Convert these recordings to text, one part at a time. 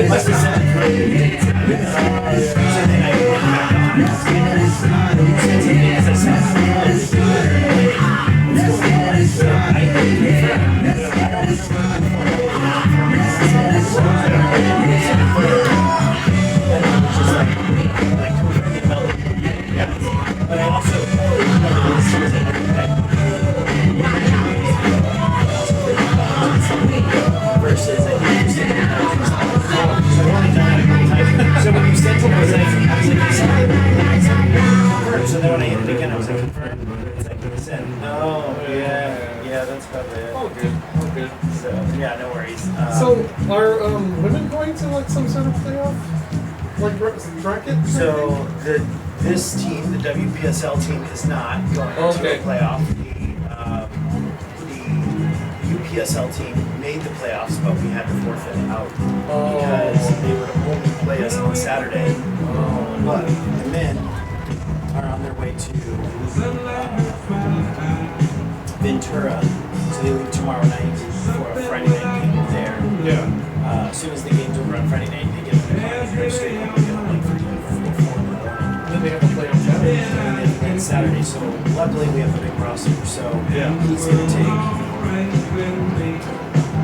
must have said so then I went back on. But I also versus I think so when you sent it, I was like, confirmed. So then when I hit it again, I was like, confirmed. It's like, send. Oh, yeah, that's probably it. Oh, good. Oh, good. So, yeah, no worries. So, are women going to like some sort of playoff? Like bracket? So, this team, the WPSL team, is not going to a playoff. The UPSL team made the playoffs, but we had to forfeit out because they would only play us on Saturday. But the men are on their way to Ventura, so they leave tomorrow night for a Friday night game there. Yeah. As soon as the game's over on Friday night, they get them straight home. They get them like for 4 in the morning. Then they have to play on Saturday. And then they play on Saturday. So luckily we have a big roster. So he's going to take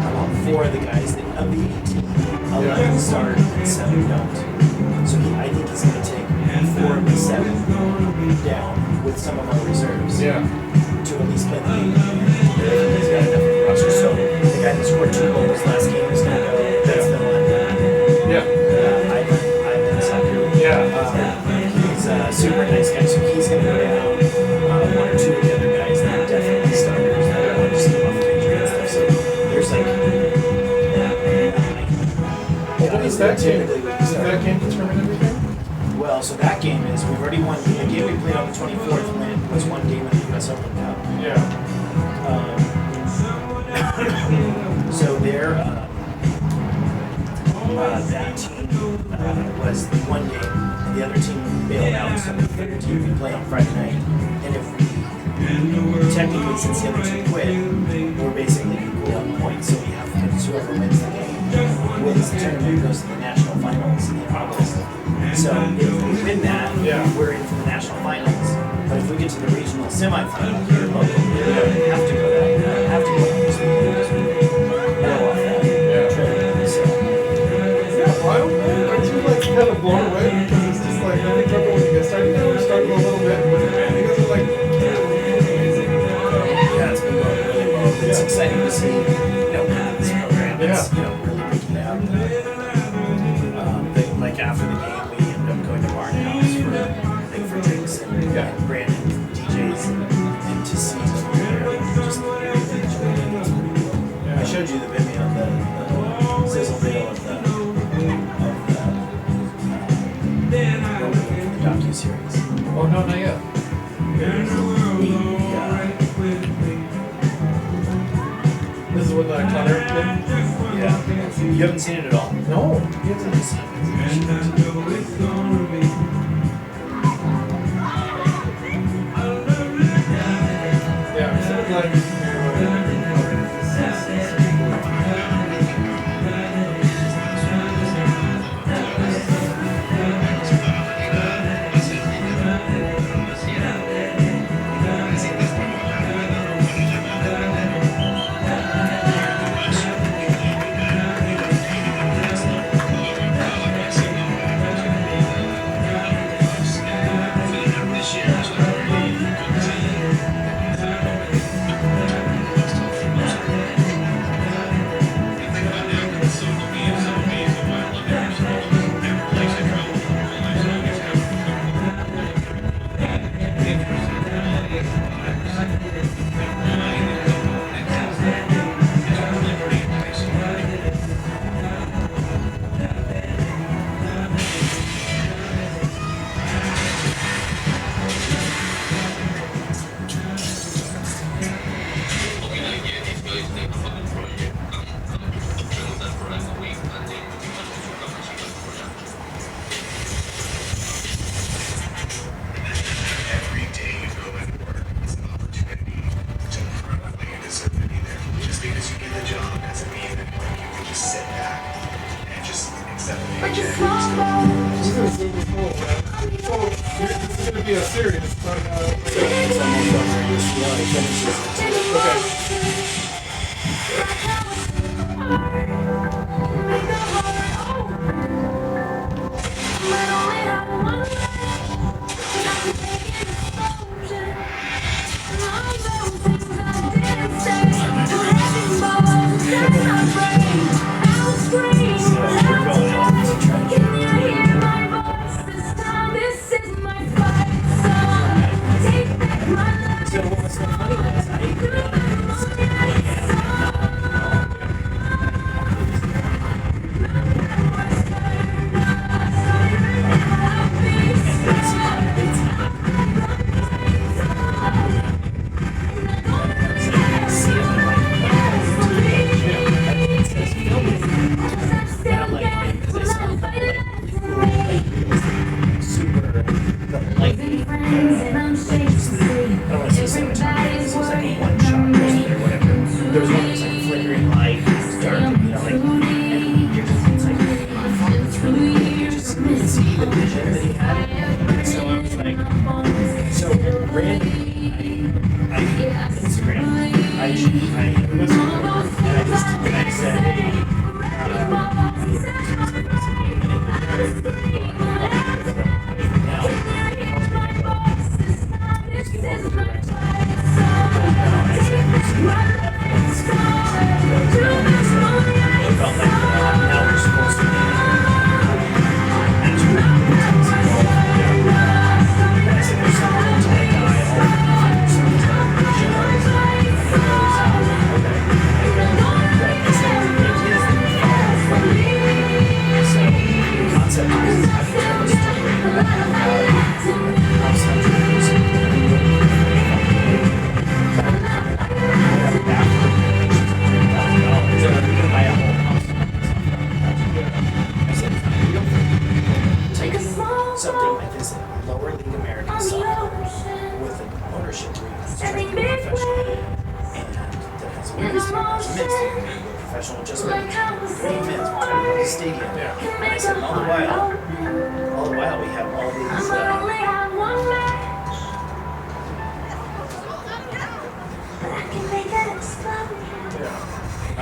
about 4 of the guys that of the 18, 11 start and 7 don't. So I think he's going to take 4 of the 7 down with some of our reserves. Yeah. To at least play the game. He's got enough of a roster. So the guy that scored 2 goals last game is going to go. That's the one. Yeah. Ivan Sucker. Yeah. He's a super nice guy, so he's going to go down. 1 or 2 of the other guys that are definitely starters that are just off of injury and stuff. So there's like. What is that game? Does that game determine everything? Well, so that game is we've already won. The game we played on the 24th was 1 game of the U.S. Open Cup. Yeah. So there, that team was 1 game, and the other team bailed out. So the third team we play on Friday night, and if we technically, since the other team quit, we're basically equal on points. So we have whoever wins the game wins the tournament, goes to the national finals in August. So if we win that, we're in for the national finals. But if we get to the regional semifinal here locally, we don't have to go that. We don't have to go out this weekend because we go off that trip. So. Yeah, well, aren't you like kind of blown away because it's just like I think remember when you get started, we're starting a little bit, but you guys are like amazing. Yeah, it's been going really well. It's exciting to see, this program. It's really picking up. Like after the game, we ended up going to Barnhouse for drinks and Brandon DJs and to see them there. Just really enjoyed it. It's pretty cool. I showed you the video of the sizzle video of the docu-series. Oh no, not yet. This is what the Connor did? Yeah. You haven't seen it at all? No. You haven't seen it. Yeah, something like He's gonna save his whole, man. So, this is gonna be a series, but, It's almost over. You'll see how it finishes. okay. So what's so funny was I there was one that was like flickering light, it was dark, you know, like, and you're just, it's like, oh, fuck, it's really cool. You just see the vision that he had. And so I was like, so randomly, I Instagram, I said, something like this lower league American soccer with an ownership group that's trying to go professional and that has a women's team, there's a men's team, they go professional just like doing men's, we're trying to go to the stadium. And I said, all the while we have all these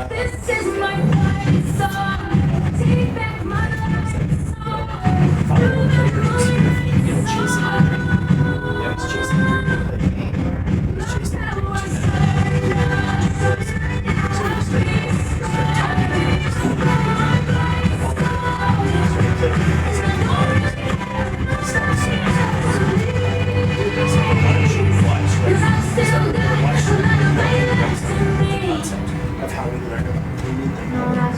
this is my fight song. Take back my life. following players, you know, chasing yeah, he's chasing the dream to play the game. He's chasing the dream to so he just start talking to him, just all of how we learn about who we think nobody even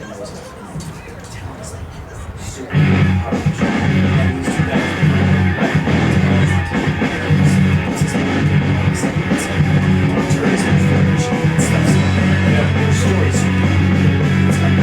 knows it. Their talent is like super powerful. And these two guys tourism flourish and stuff. Their stories it's like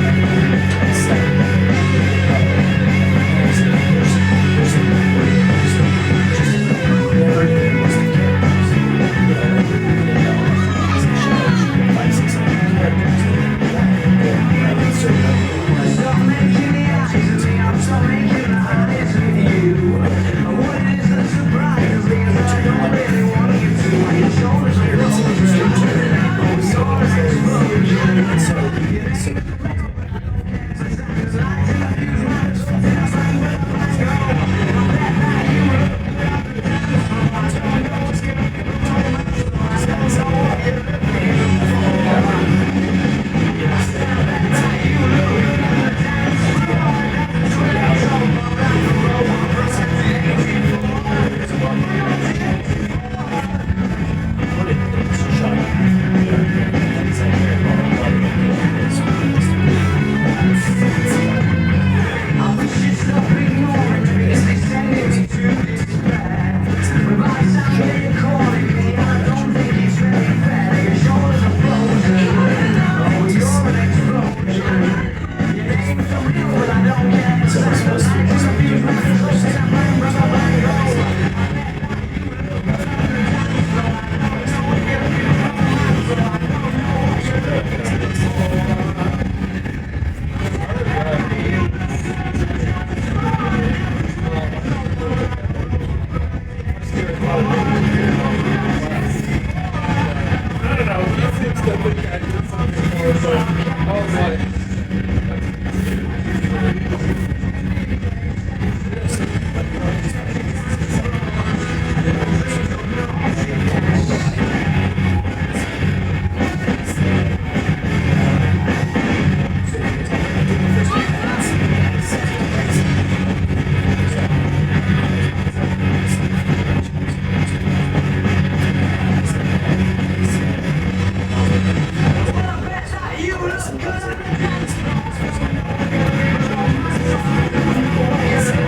loves it. This first time I met him, this is a few years ago. He said,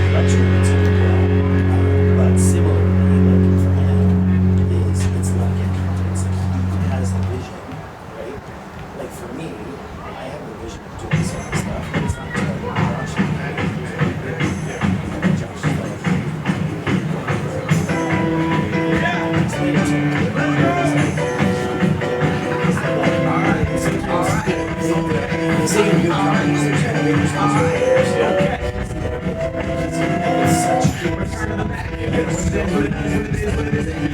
directions things to do. But similarly, like for him, is it's like anything. It's like he has the vision, right? Like for me, I have the vision of doing some of the stuff, but it's not until I get Josh. And then Josh is like, he's taking good companies. There's kind of big responsibilities. It's such a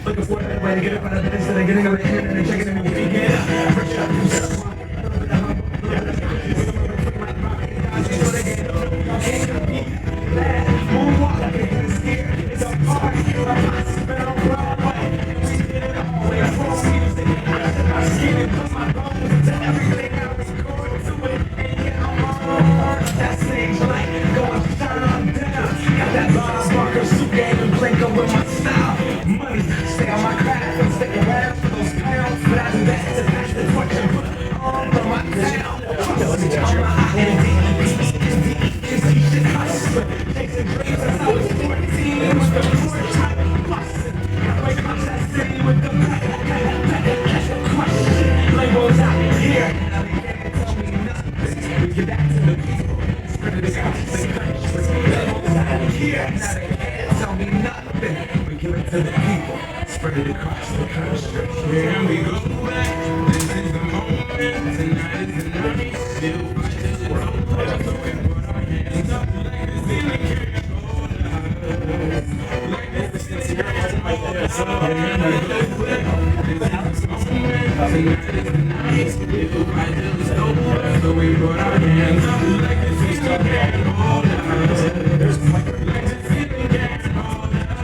Looking for that way to get up out of bed instead of getting over here and then checking in with me again. Fresh up, it's a party. I'm spent on Broadway. We did it all. We are music. I skin it, put my bones to everything I was going to it. And yeah, I'm on that stage light, going shine down. Got that Bob Barker suit game and blinker with my style. Money, stay on my craft and stay around for those pounds. But I do that to pass the torch and put on from my town. On my identity. Shit hustling, chasing dreams since I was 14 with the poor type busting. Halfway across that city with the question. Labels out here, now they can't tell me nothing. We give that to the people, spread it across the country. Labels out here, now they can't tell me nothing. We give it to the people, spread it across the country. Here we go back, this is the moment, tonight is the night. Still fight this world, so we put our hands up like the ceiling can't hold us. Like the ceiling can't hold us. So we put our hands up like the ceiling can't hold us. Like the ceiling can't hold us.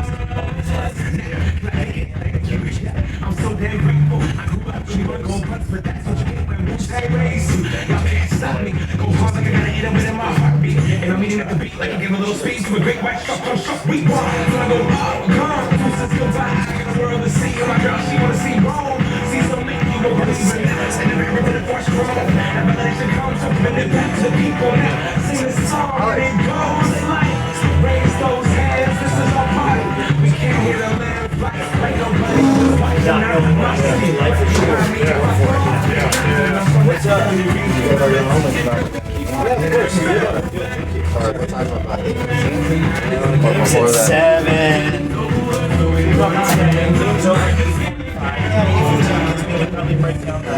I'm so damn grateful. I grew up really wanna go punch, but that's what you get when Wu-Tang raised you. Y'all can't stop me. Go hard like I gotta hit 'em within my heartbeat. And I'm eating at the beat like I give a little speech to a great white shark. We walk. So I go up, come, deuces goodbye. I got a world to see. And my girl, she wanna see Rome. See so many people believe in that. And never ever been a force from that revelation comes up and it back to the people now. Sing this song and it goes like, raise those hands, this is our party. We can't hear the land fly like nobody was watching out of my city. Life is short. What's up? What are your moments about? Yeah, of course. Good. Or what time about? Game's Before at that. 7. Game's over. Yeah, 8:15, because we can probably break down the...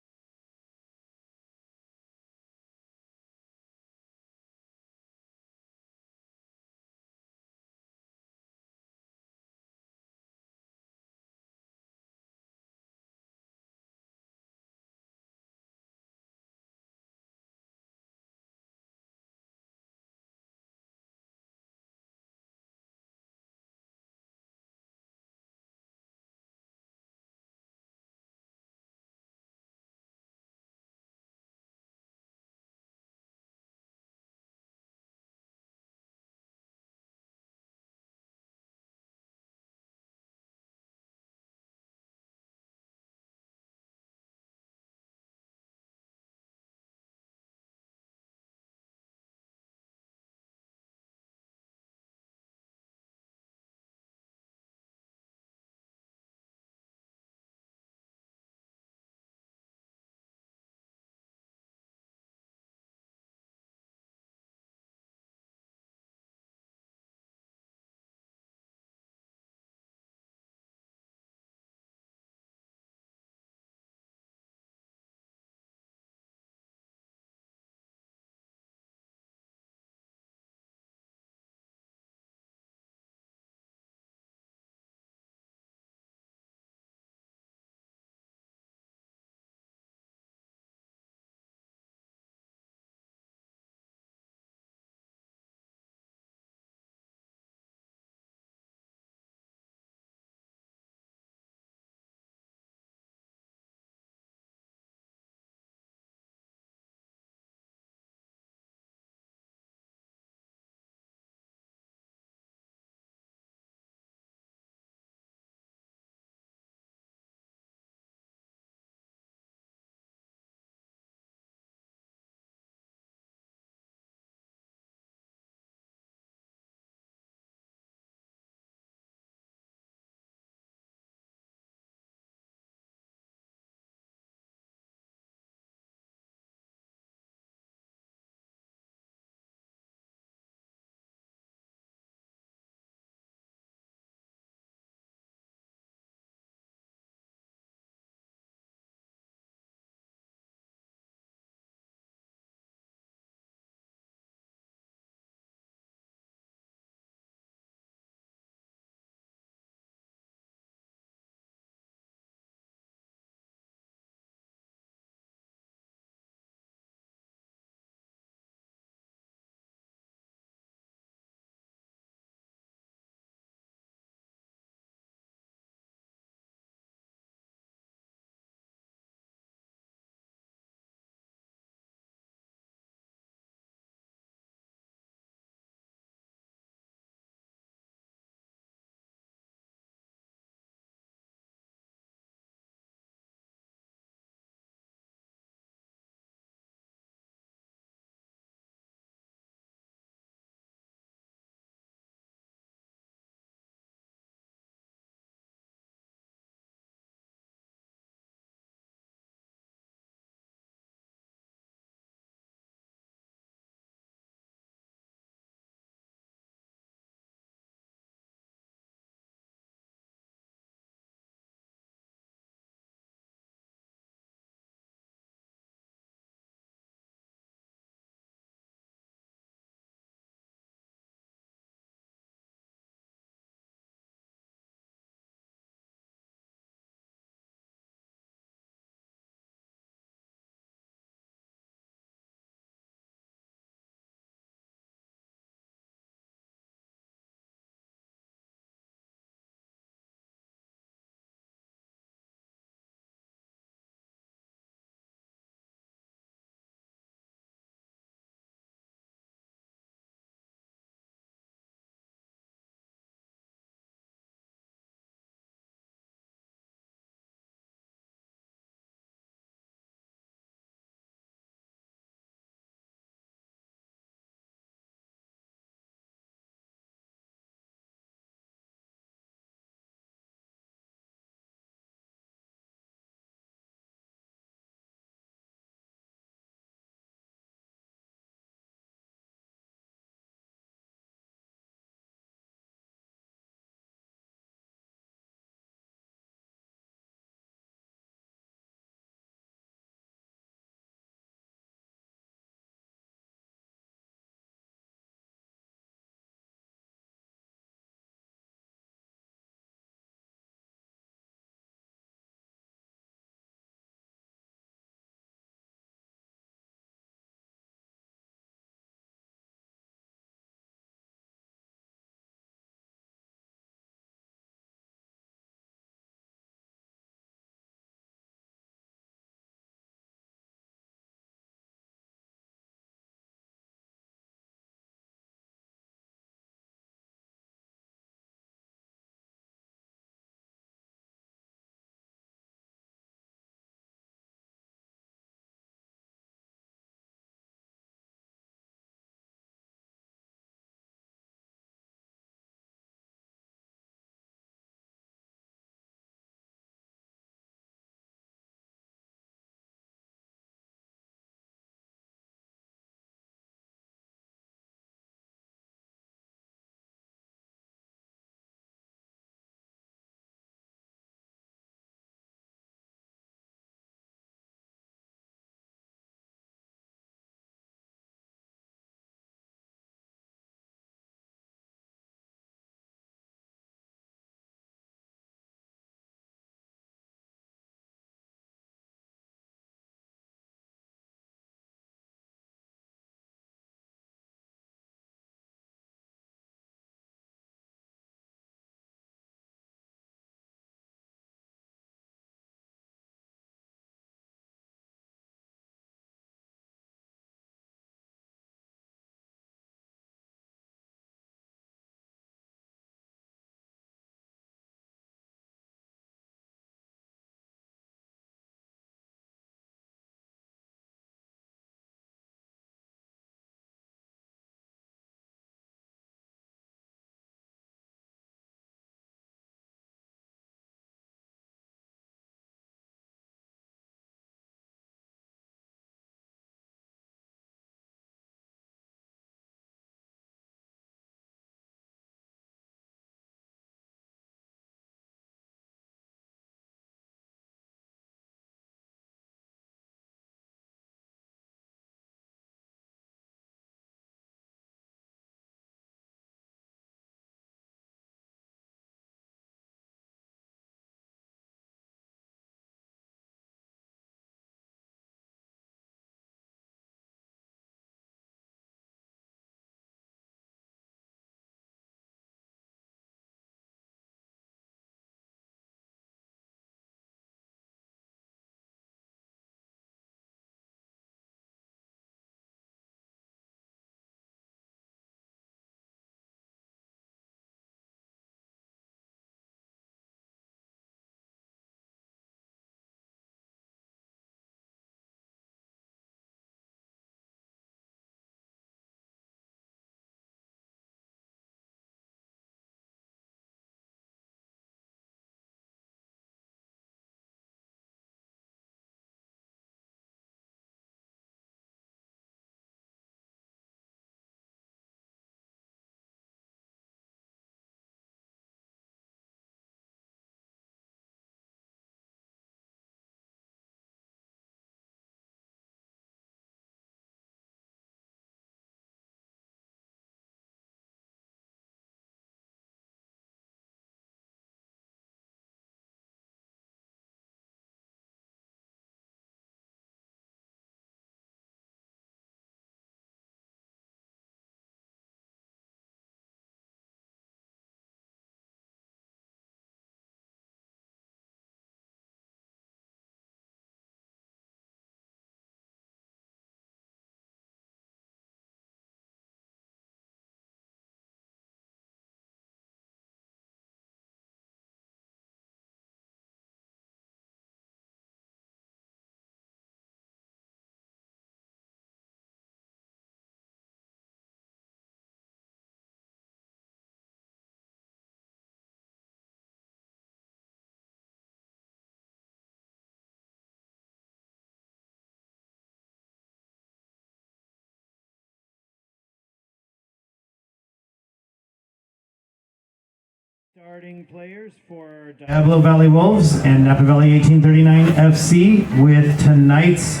Starting players for Diablo Valley Wolves and Napa Valley 1839 FC with tonight's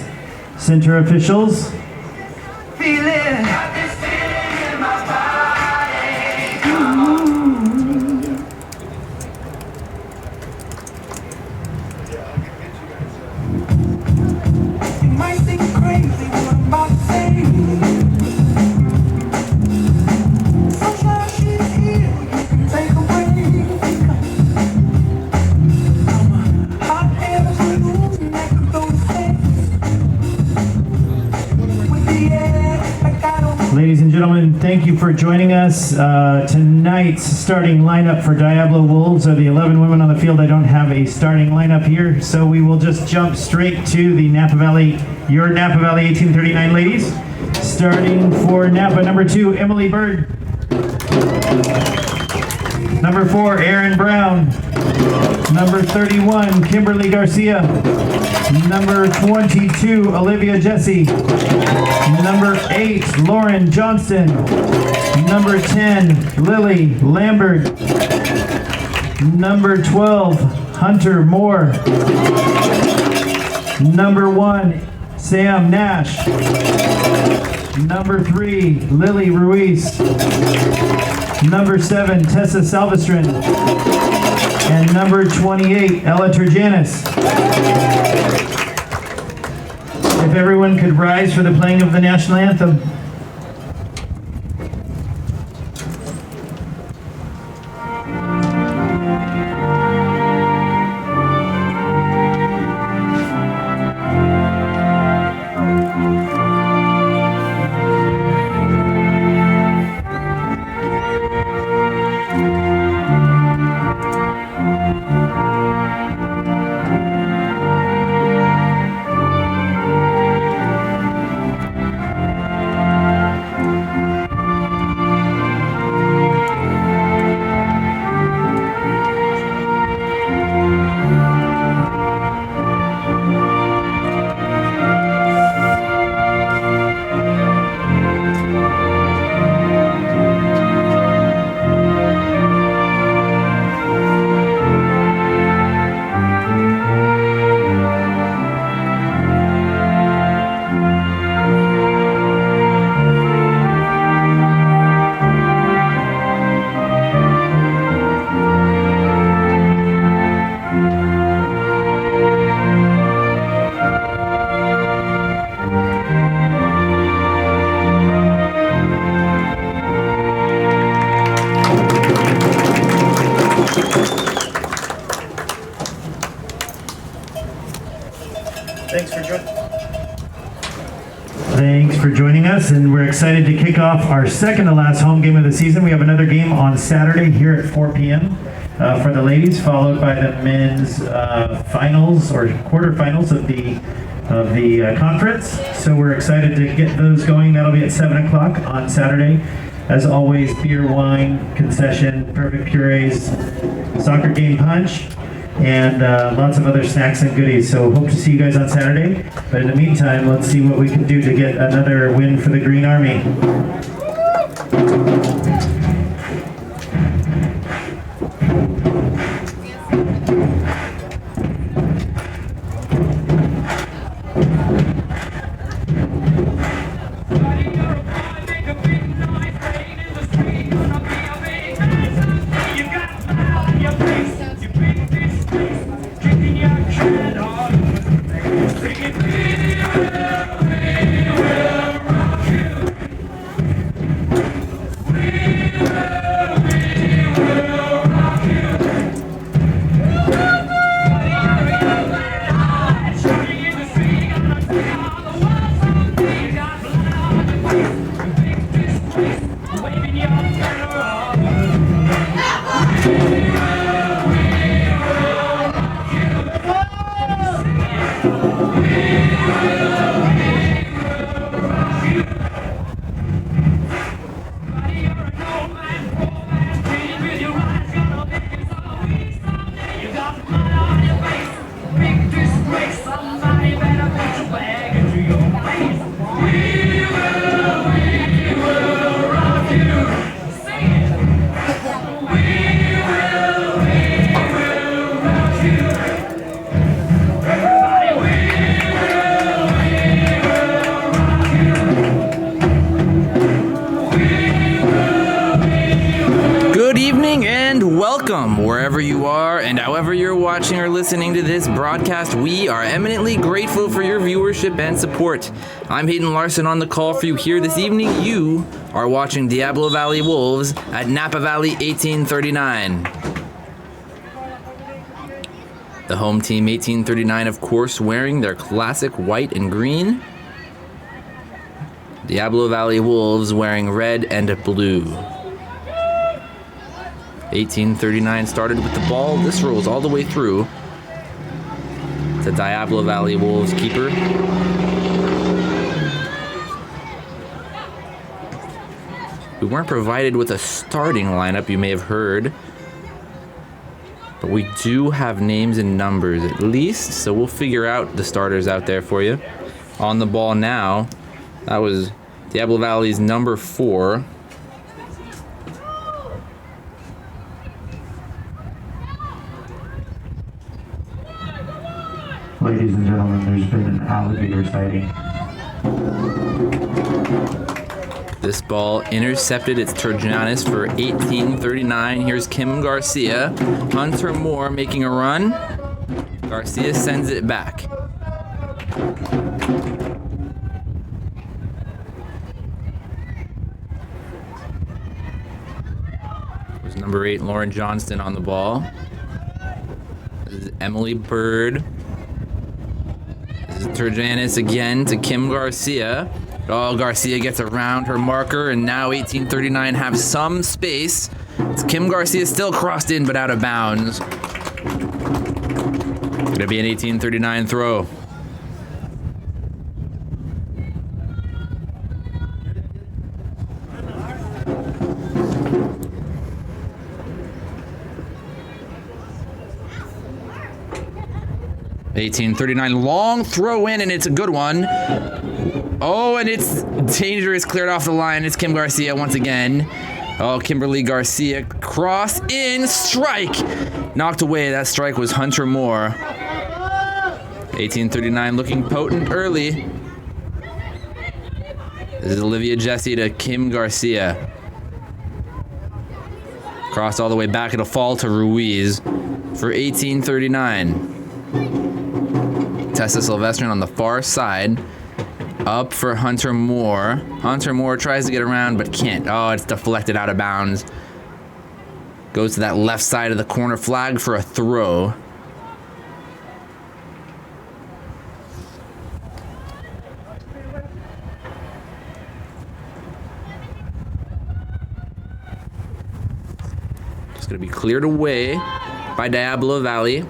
center officials. Feel it. You might think crazy what I'm about to say. Sunshine, she's here. You can take a break. I'm a hot air balloon that could go to space. With the air, like I don't. Ladies and gentlemen, thank you for joining us. Tonight's starting lineup for Diablo Wolves are the 11 women on the field. I don't have a starting lineup here, so we will just jump straight to the Napa Valley 1839 ladies. Starting for Napa, number 2, Emily Bird. Number 4, Erin Brown. Number 31, Kimberly Garcia. Number 22, Olivia Jesse. Number 8, Lauren Johnston. Number 10, Lily Lambert. Number 12, Hunter Moore. Number 1, Sam Nash. Number 3, Lily Ruiz. Number 7, Tessa Salvestrin. And number 28, Ella Turjanis. If everyone could rise for the playing of the national anthem. Thanks for joining us, and we're excited to kick off our second to last home game of the season. We have another game on Saturday here at 4 p.m. For the ladies, followed by the men's finals or quarterfinals of the conference. So we're excited to get those going. That'll be at 7 o'clock on Saturday. As always, beer, wine, concession, perfect purees, soccer game punch, and lots of other snacks and goodies. So hope to see you guys on Saturday. But in the meantime, let's see what we can do to get another win for the Green Army. We morning and welcome wherever you are and however you're watching or listening to this broadcast. We are eminently grateful for your viewership and support. I'm Hayden Larson on the call for you here this evening. You are watching Diablo Valley Wolves at Napa Valley 1839. The home team 1839, of course, wearing their classic white and green. Diablo Valley Wolves wearing red and blue. 1839 started with the ball. This rolls all the way through to Diablo Valley Wolves keeper. We weren't provided with a starting lineup, you may have heard. But we do have names and numbers at least, so we'll figure out the starters out there for you. On the ball now, that was Diablo Valley's number 4. Ladies and gentlemen, there's been an alligator sighting. This ball intercepted. It's Turgenis for 1839. Here's Kim Garcia. Hunter Moore making a run. Garcia sends it back. There's number 8, Lauren Johnston on the ball. This is Emily Bird. This is Turgenis again to Kim Garcia. Oh, Garcia gets around her marker, and now 1839 have some space. It's Kim Garcia still crossed in, but out of bounds. Gonna be an 1839 throw. $18.39 long throw in, and it's a good one. Oh, and it's dangerous, cleared off the line. It's Kim Garcia once again. Oh, Kimberly Garcia, cross in, strike. Knocked away. That strike was Hunter Moore. 1839 looking potent early. This is Olivia Jesse to Kim Garcia. Cross all the way back. It'll fall to Ruiz for 1839. Tessa Silvestrin on the far side. Up for Hunter Moore. Hunter Moore tries to get around but can't. Oh, it's deflected out of bounds. Goes to that left side of the corner flag for a throw. Just going to be cleared away by Diablo Valley.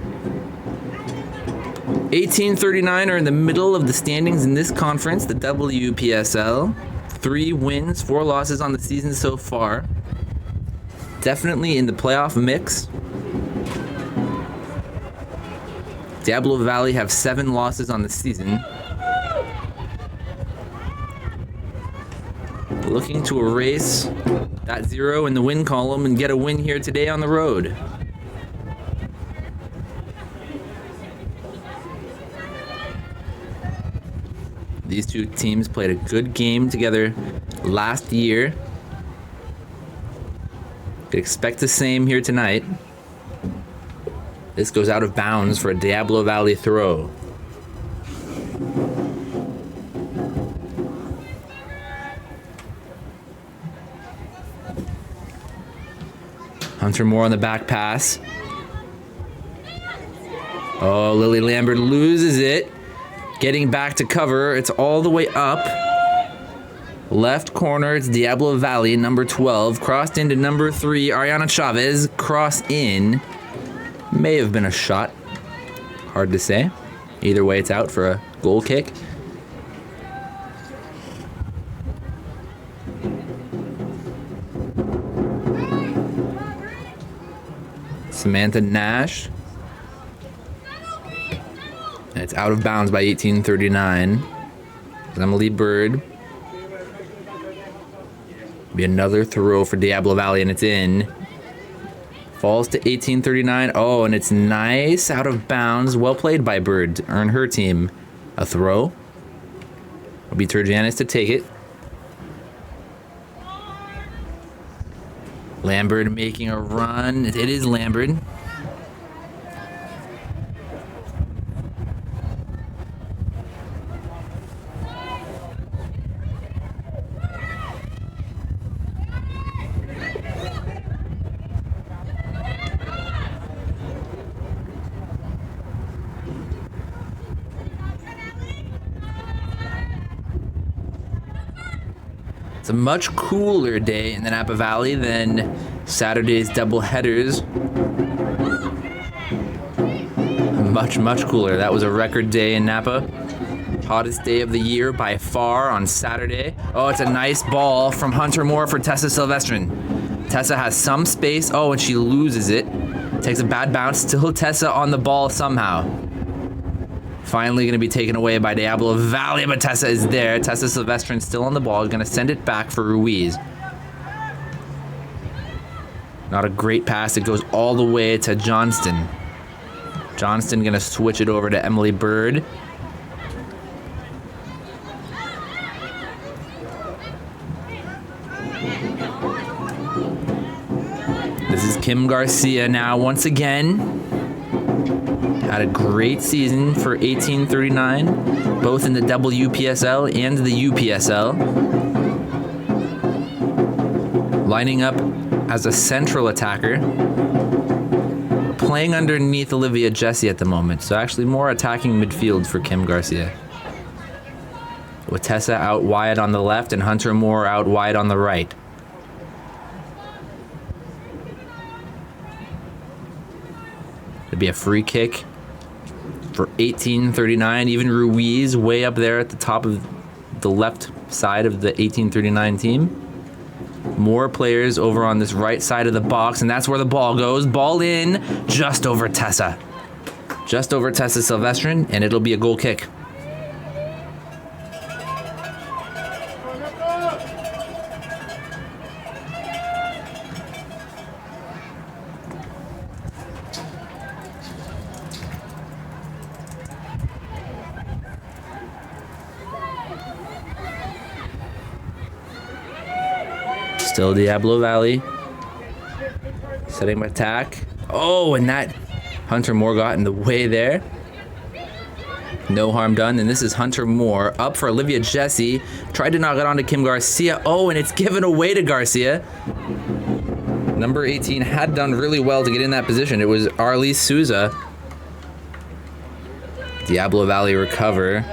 1839 are in the middle of the standings in this conference, the WPSL. 3 wins, 4 losses on the season so far. Definitely in the playoff mix. Diablo Valley have 7 losses on the season. Looking to erase that 0 in the win column and get a win here today on the road. These two teams played a good game together last year. Could expect the same here tonight. This goes out of bounds for a Diablo Valley throw. Hunter Moore on the back pass. Oh, Lily Lambert loses it. Getting back to cover, it's all the way up. Left corner, it's Diablo Valley, number 12. Crossed into number 3, Ariana Chavez. Cross in. May have been a shot. Hard to say. Either way, it's out for a goal kick. Samantha Nash. And it's out of bounds by 1839. Emily Bird. Be another throw for Diablo Valley, and it's in. Falls to 1839. Oh, and it's nice out of bounds. Well played by Bird to earn her team a throw. It'll be Turgenis to take it. Lambert making a run. It is Lambert. It's a much cooler day in the Napa Valley than Saturday's double headers. Much cooler. That was a record day in Napa. Hottest day of the year by far on Saturday. Oh, it's a nice ball from Hunter Moore for Tessa Silvestrin. Tessa has some space. Oh, and she loses it. Takes a bad bounce. Still Tessa on the ball somehow. Finally going to be taken away by Diablo Valley, but Tessa is there. Tessa Silvestrin still on the ball. Going to send it back for Ruiz. Not a great pass. It goes all the way to Johnston. Johnston going to switch it over to Emily Bird. This is Kim Garcia now once again. Had a great season for 1839, both in the WPSL and the UPSL. Lining up as a central attacker, playing underneath Olivia Jesse at the moment, so actually more attacking midfield for Kim Garcia. With Tessa out wide on the left and Hunter Moore out wide on the right. It'd be a free kick for 1839. Even Ruiz way up there at the top of the left side of the 1839 team. More players over on this right side of the box, and that's where the ball goes. Ball in, just over Tessa. Just over Tessa Silvestrin, and it'll be a goal kick. Still Diablo Valley. Setting attack. Oh, and that Hunter Moore got in the way there. No harm done. And this is Hunter Moore up for Olivia Jesse. Tried to knock it onto Kim Garcia. Oh, and it's given away to Garcia. Number 18 had done really well to get in that position. It was Arlise Souza. Diablo Valley recover.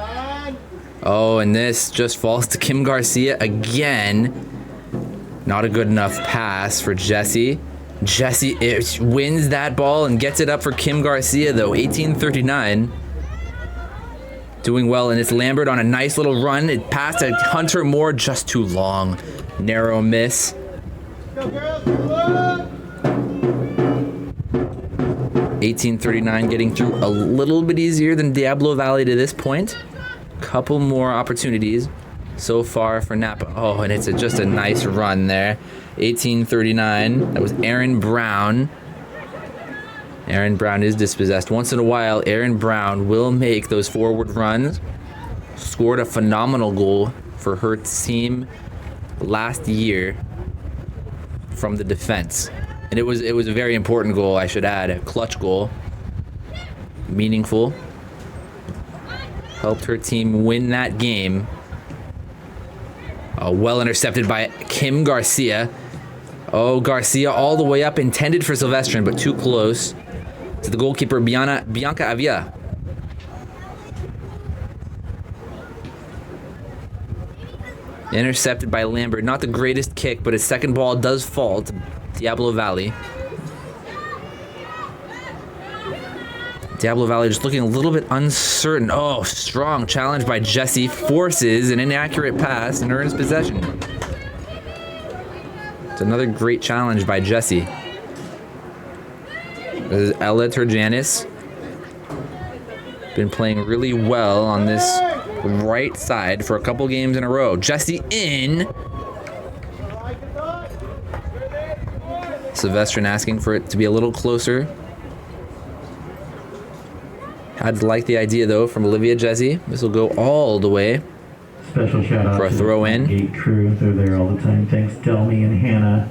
Oh, and this just falls to Kim Garcia again. Not a good enough pass for Jesse. Jesse wins that ball and gets it up for Kim Garcia, though. 1839. Doing well, and it's Lambert on a nice little run. It passed to Hunter Moore, just too long. Narrow miss. 1839 getting through a little bit easier than Diablo Valley to this point. Couple more opportunities so far for Napa. Oh, and it's just a nice run there. 1839. That was Aaron Brown. Aaron Brown is dispossessed. Once in a while, Aaron Brown will make those forward runs. Scored a phenomenal goal for her team last year from the defense. And it was a very important goal, I should add. A clutch goal. Meaningful. Helped her team win that game. Well intercepted by Kim Garcia. Oh, Garcia all the way up, intended for Silvestrin, but too close to the goalkeeper, Bianca Avia. Intercepted by Lambert. Not the greatest kick, but his second ball does fall to Diablo Valley. Diablo Valley just looking a little bit uncertain. Oh, strong challenge by Jesse. Forces an inaccurate pass and earns possession. It's another great challenge by Jesse. This is Ella Turjanis. Been playing really well on this right side for a couple games in a row. Jesse in. Silvestrin asking for it to be a little closer. I'd like the idea, though, from Olivia Jesse. This will go all the way. Special shout out for a to throw the in. Gate crew. They're there all the time. Thanks, Delmy and Hannah.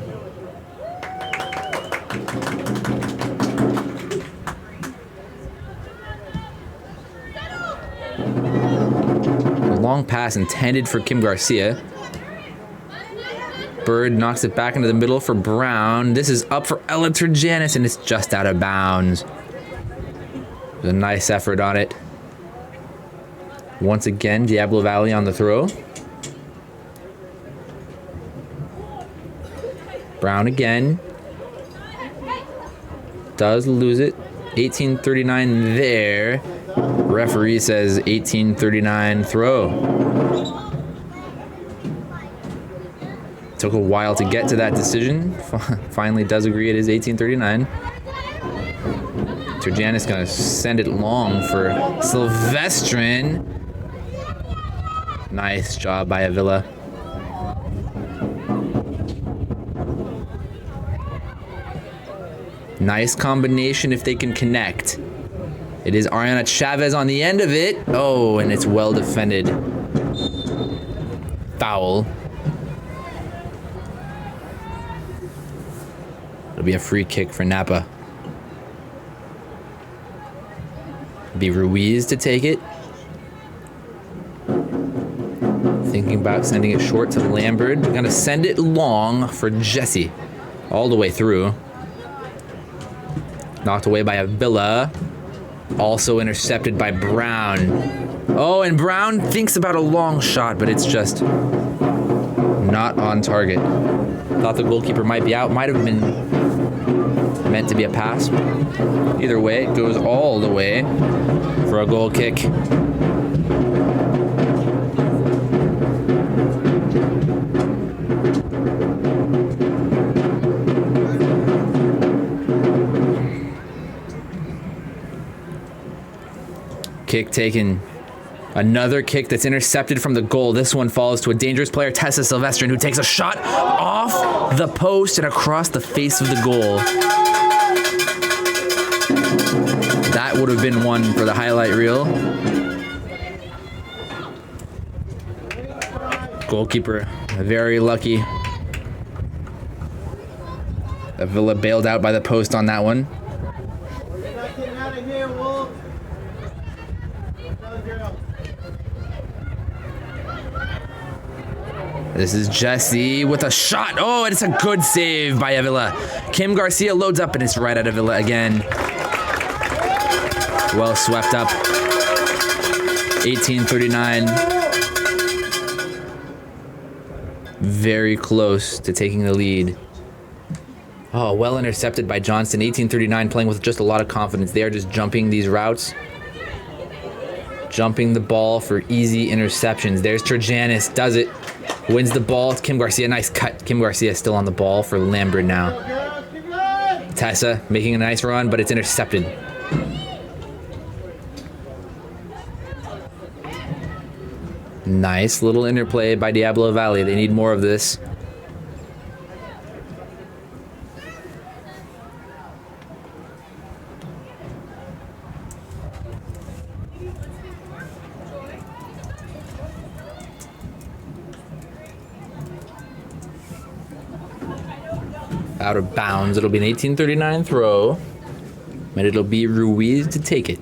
long pass intended for Kim Garcia. Bird knocks it back into the middle for Brown. This is up for Ella Turgenis, and it's just out of bounds. There's a nice effort on it. Once again, Diablo Valley on the throw. Brown again. Does lose it. 18:39 there. Referee says 18:39 throw. Took a while to get to that decision. Finally does agree it is 18:39. Turgenis gonna send it long for Silvestrin. Nice job by Avila. Nice combination if they can connect. It is Ariana Chavez on the end of it. Oh, and it's well defended. Foul. It'll be a free kick for Napa. It'll be Ruiz to take it. Thinking about sending it short to Lambert. We're gonna send it long for Jesse. All the way through. Knocked away by Avila. Also intercepted by Brown. Oh, and Brown thinks about a long shot, but it's just not on target. Thought the goalkeeper might be out. Might have been meant to be a pass. Either way, it goes all the way for a goal kick. Kick taken. Another kick that's intercepted from the goal. This one falls to a dangerous player, Tessa Silvestrin, who takes a shot off the post and across the face of the goal. That would have been one for the highlight reel. Goalkeeper, very lucky. Avila bailed out by the post on that one. This is Jesse with a shot. Oh, and it's a good save by Avila. Kim Garcia loads up and it's right at Avila again. Well swept up. 18:39. Very close to taking the lead. Oh, well intercepted by Johnston. 18:39 playing with just a lot of confidence. They are just jumping these routes. Jumping the ball for easy interceptions. There's Turgenis, does it. Wins the ball. It's Kim Garcia. Nice cut. Kim Garcia still on the ball for Lambert now. Tessa making a nice run, but it's intercepted. Nice little interplay by Diablo Valley. They need more of this. Out of bounds. It'll be an 18:39 throw, and it'll be Ruiz to take it.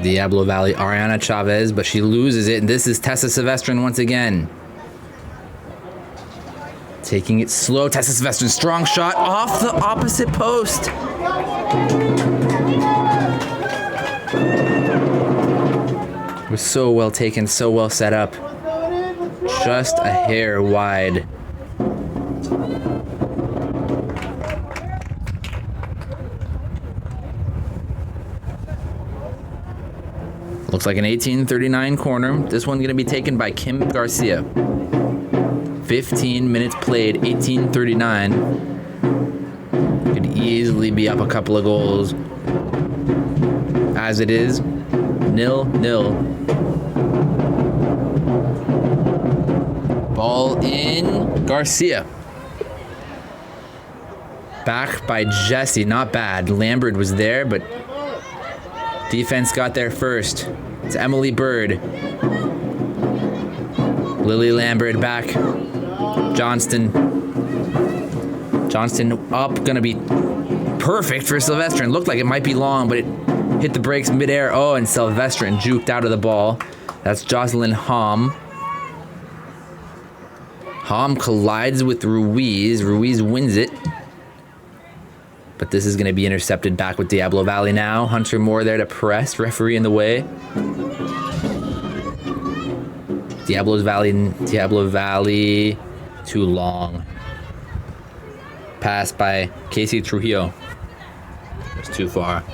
Diablo Valley, Ariana Chavez, but she loses it, and this is Tessa Silvestrin once again. Taking it slow, Tessa Silvestrin, strong shot off the opposite post. It was so well taken, so well set up. Just a hair wide. Looks like an 18:39 corner. This one's going to be taken by Kim Garcia. 15 minutes played, 18:39. Could easily be up a couple of goals. As it is, 0-0. Ball in. Garcia. Back by Jesse. Not bad. Lambert was there, but defense got there first. It's Emily Bird. Lily Lambert back. Johnston. Johnston up. Gonna be perfect for Sylvestrin. Looked like it might be long, but it hit the brakes midair. Oh, and Sylvestrin juked out of the ball. That's Jocelyn Hom. Hom collides with Ruiz. Ruiz wins it. But this is going to be intercepted back with Diablo Valley now. Hunter Moore there to press. Referee in the way. Diablo Valley, too long. Pass by Casey Trujillo. It's too far.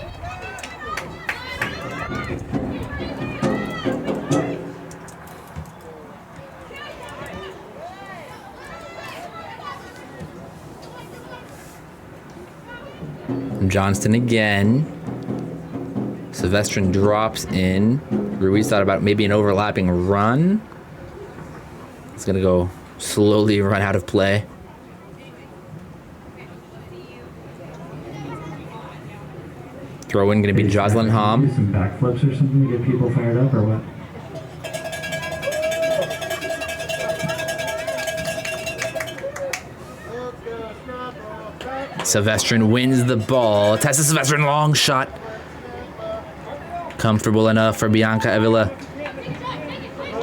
Johnston again. Sylvestrin drops in. Ruiz thought about maybe an overlapping run. It's gonna go slowly run out of play. Throw in gonna be Jocelyn Hom. Some backflips or something to get people fired up, or what? Sylvestrin wins the ball. Tessa Sylvestrin, long shot. Comfortable enough for Bianca Avila.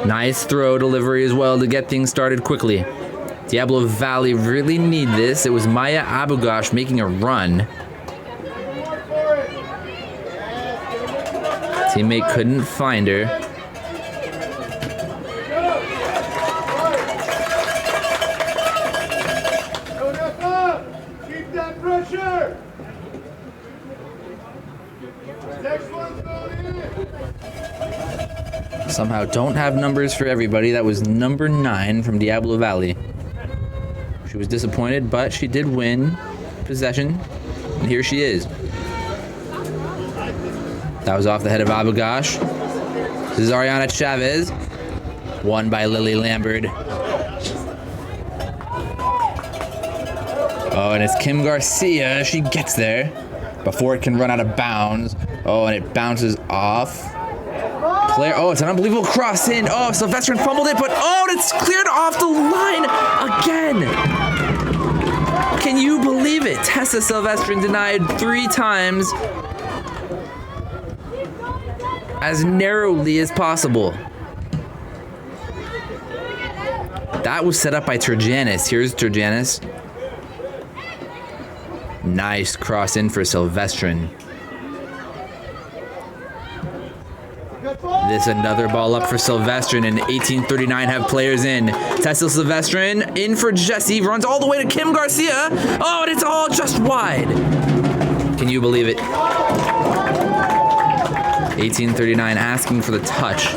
Nice throw delivery as well to get things started quickly. Diablo Valley really need this. It was Maya Abugash making a run. Teammate couldn't find her. Keep that pressure. Next one's going in. Somehow don't have numbers for everybody. That was number 9 from Diablo Valley. She was disappointed, but she did win possession. And here she is. That was off the head of Abugash. This is Ariana Chavez. Won by Lily Lambert. Oh, and it's Kim Garcia. She gets there before it can run out of bounds. Oh, and it bounces off. Player. Oh, it's an unbelievable cross in. Oh, Sylvestrin fumbled it, but oh, and it's cleared off the line again. Can you believe it? Tessa Sylvestrin denied 3 times as narrowly as possible. That was set up by Turjanis. Here's Turjanis. Nice cross in for Sylvestrin. This another ball up for Sylvestrin, and 1839 have players in. Tessa Sylvestrin in for Jesse, runs all the way to Kim Garcia. Oh, and it's all just wide. Can you believe it? 1839 asking for the touch.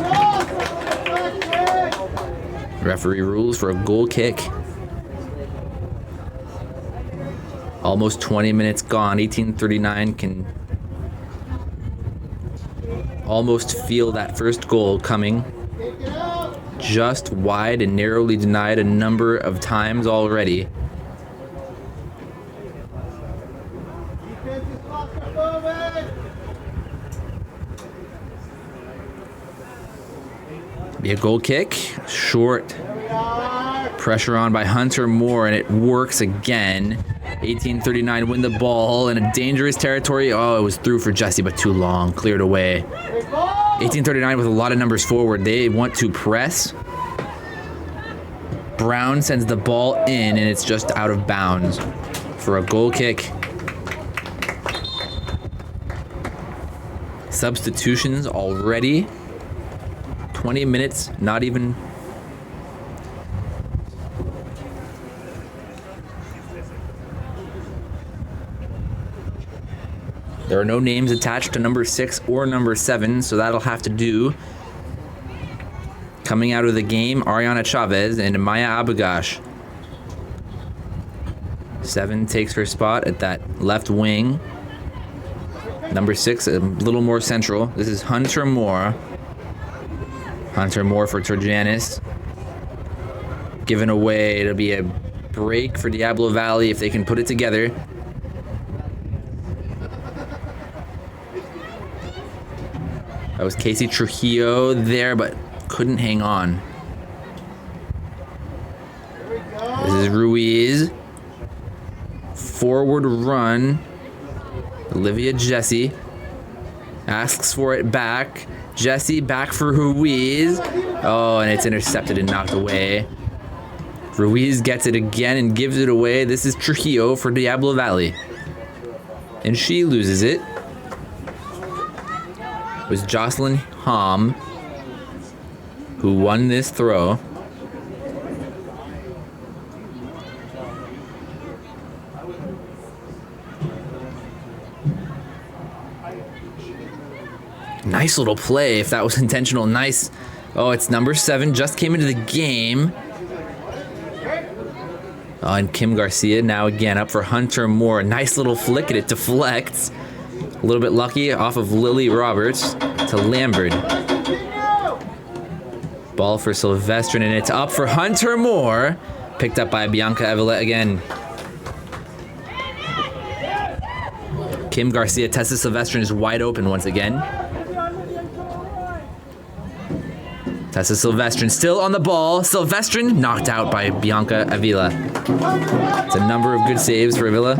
Referee rules for a goal kick. Almost 20 minutes gone. 1839 can almost feel that first goal coming. Just wide and narrowly denied a number of times already. Be a goal kick. Short. Pressure on by Hunter Moore, and it works again. 1839 win the ball in a dangerous territory. Oh, it was through for Jesse, but too long. Cleared away. 1839 with a lot of numbers forward. They want to press. Brown sends the ball in, and it's just out of bounds for a goal kick. Substitutions already. 20 minutes, not even. There are no names attached to number 6 or number 7, so that'll have to do. Coming out of the game, Ariana Chavez and Maya Abugash. 7 takes her spot at that left wing. Number 6, a little more central. This is Hunter Moore. Hunter Moore for Turjanis. given away. It'll be a break for Diablo Valley if they can put it together. That was Casey Trujillo there, but couldn't hang on. This is Ruiz. Forward run. Olivia Jesse asks for it back. Jesse back for Ruiz. Oh, and it's intercepted and knocked away. Ruiz gets it again and gives it away. This is Trujillo for Diablo Valley. And she loses it. It was Jocelyn Hom who won this throw. Nice little play, if that was intentional. Nice. Oh, it's number 7. Just came into the game. Oh, and Kim Garcia now again up for Hunter Moore. Nice little flick, and it deflects. A little bit lucky off of Lily Roberts to Lambert. Ball for Sylvestrin, and it's up for Hunter Moore. Picked up by Bianca Evila again. Kim Garcia, Tessa Sylvestrin is wide open once again. Tessa Sylvestrin still on the ball. Sylvestrin knocked out by Bianca Avila. It's a number of good saves for Avila.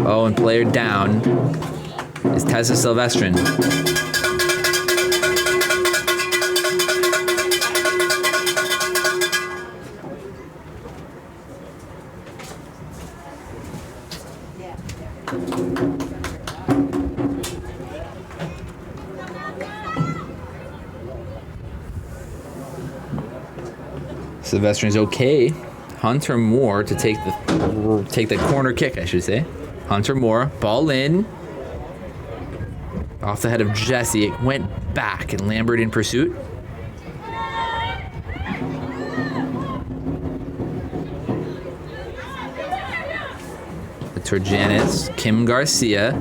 Oh, and player down is Tessa Sylvestrin. Sylvestrin's okay. Hunter Moore to take the corner kick, I should say. Hunter Moore, ball in. Off the head of Jesse. It went back, and Lambert in pursuit. The Turjanis, Kim Garcia.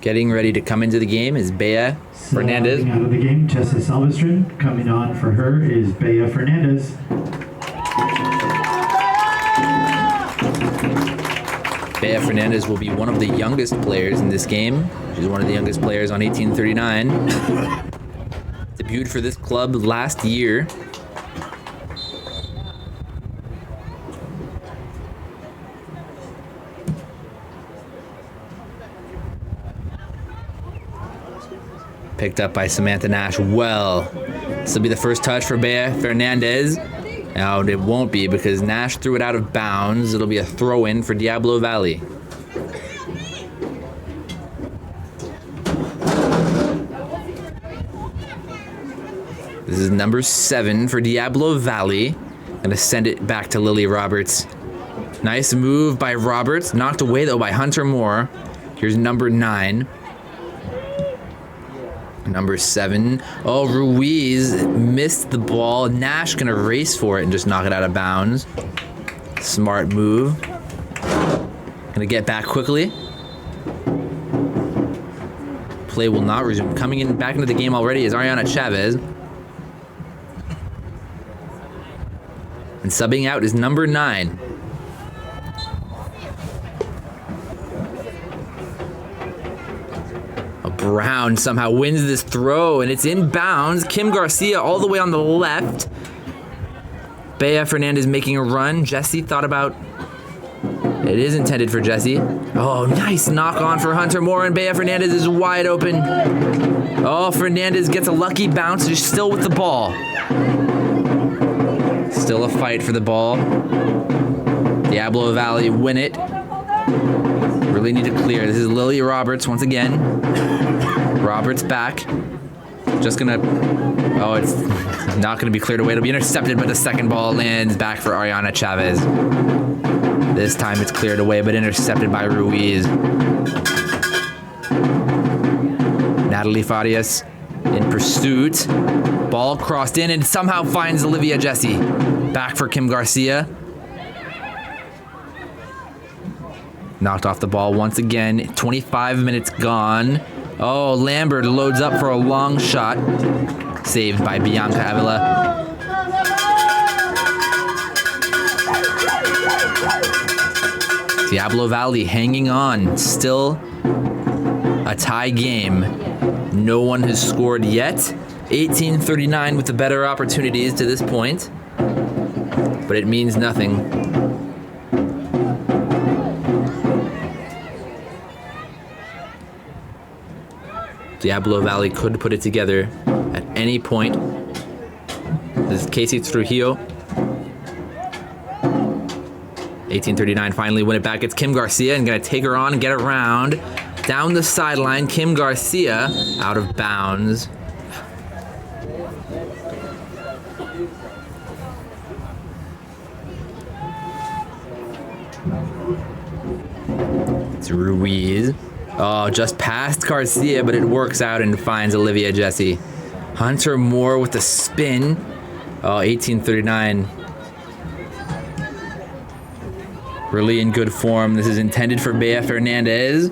Getting ready to come into the game is Bea Fernandez. Out of the game, Tessa Sylvestrin. Coming on for her is Bea Fernandez. Bea Fernandez will be one of the youngest players in this game. She's one of the youngest players on 1839. Debuted for this club last year. Picked up by Samantha Nash well. This will be the first touch for Bea Fernandez. Now it won't be because Nash threw it out of bounds. It'll be a throw-in for Diablo Valley. This is number 7 for Diablo Valley. Gonna send it back to Lily Roberts. Nice move by Roberts. Knocked away though by Hunter Moore. Here's number 9. Number 7. Oh, Ruiz missed the ball. Nash gonna race for it and just knock it out of bounds. Smart move. Gonna get back quickly. Play will not resume. Coming in back into the game already is Ariana Chavez. And subbing out is number 9. Brown somehow wins this throw, and it's in bounds. Kim Garcia all the way on the left. Bea Fernandez making a run. Jesse thought about... It is intended for Jesse. Oh, nice knock on for Hunter Moore, and Bea Fernandez is wide open. Oh, Fernandez gets a lucky bounce. She's still with the ball. Still a fight for the ball. Diablo Valley win it. Really need to clear. This is Lily Roberts once again. Roberts back. Just gonna... Oh, it's not gonna be cleared away. It'll be intercepted, but the second ball lands back for Ariana Chavez. This time it's cleared away, but intercepted by Ruiz. Natalie Farias in pursuit. Ball crossed in and somehow finds Olivia Jesse. Back for Kim Garcia. Knocked off the ball once again. 25 minutes gone. Oh, Lambert loads up for a long shot. Saved by Bianca Avila. Diablo Valley hanging on. Still a tie game. No one has scored yet. 18:39 with the better opportunities to this point. But it means nothing. Diablo Valley could put it together at any point. This is Casey Trujillo. 18:39, finally win it back. It's Kim Garcia and gonna take her on and get around. Down the sideline, Kim Garcia out of bounds. It's Ruiz. Oh, just past Garcia, but it works out and finds Olivia Jesse. Hunter Moore with the spin. Oh, 18:39. Really in good form. This is intended for Bea Fernandez.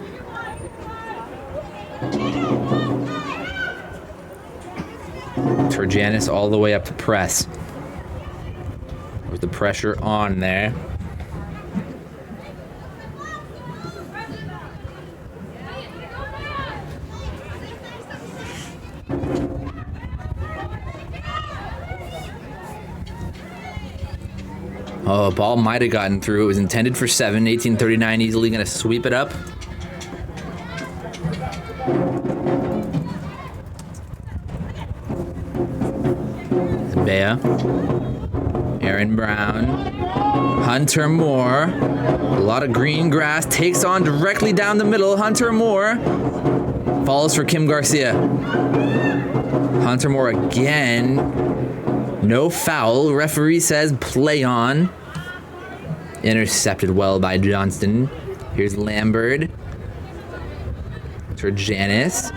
Turjanis all the way up to press. With the pressure on there. Oh, ball might have gotten through. It was intended for 7. 18:39 easily going to sweep it up. Bea. Aaron Brown. Hunter Moore. A lot of green grass. Takes on directly down the middle. Hunter Moore. Falls for Kim Garcia. Hunter Moore again. No foul. Referee says play on. Intercepted well by Johnston. Here's Lambert. Turjanis.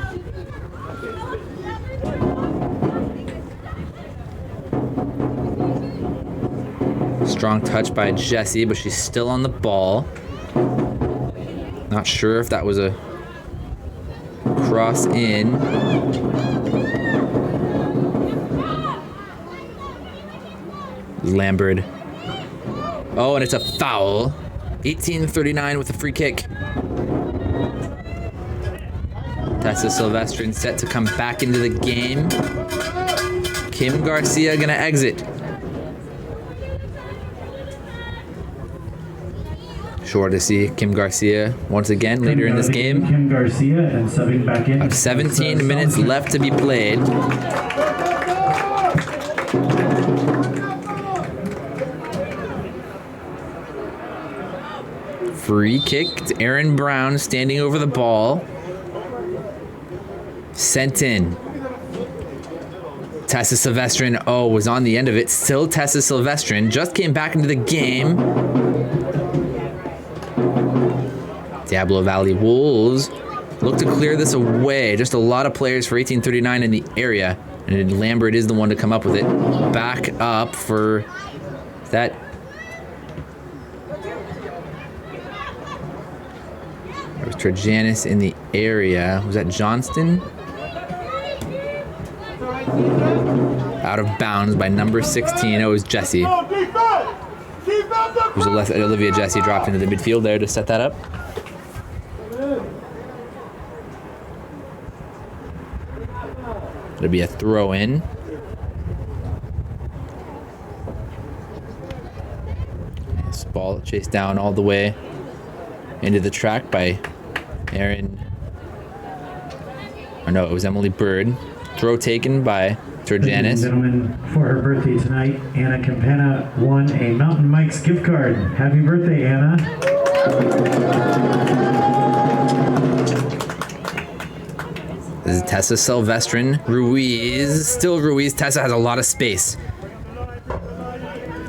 Strong touch by Jesse, but she's still on the ball. Not sure if that was a cross in. Lambert. Oh, and it's a foul. 18:39 with a free kick. Tessa Silvestrin set to come back into the game. Kim Garcia gonna exit. Sure to see Kim Garcia once again later in this game. Kim Garcia and subbing back in. 17 minutes left to be played. Free kick to Aaron Brown standing over the ball. Sent in. Tessa Silvestrin, oh, was on the end of it. Still Tessa Silvestrin. Just came back into the game. Diablo Valley Wolves look to clear this away. Just a lot of players for 18:39 in the area. And Lambert is the one to come up with it. Back up for that. There was Turjanis in the area. Was that Johnston? Out of bounds by number 16. It was Jesse. Olivia Jesse dropped into the midfield there to set that up. It'll be a throw in. This ball chased down all the way into the track by Aaron. Or no, it was Emily Bird. Throw taken by Turjanis. Ladies and gentlemen, for her birthday tonight, Anna Campana won a Mountain Mike's gift card. Happy birthday, Anna. This is Tessa Silvestrin. Ruiz. Still Ruiz. Tessa has a lot of space.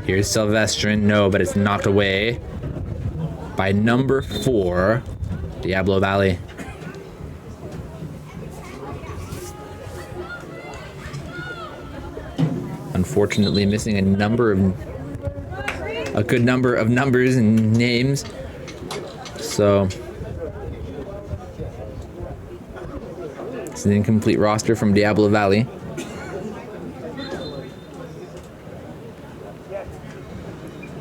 Here's Silvestrin. No, but it's knocked away by number 4, Diablo Valley. Unfortunately, missing a good number of numbers and names. So it's an incomplete roster from Diablo Valley.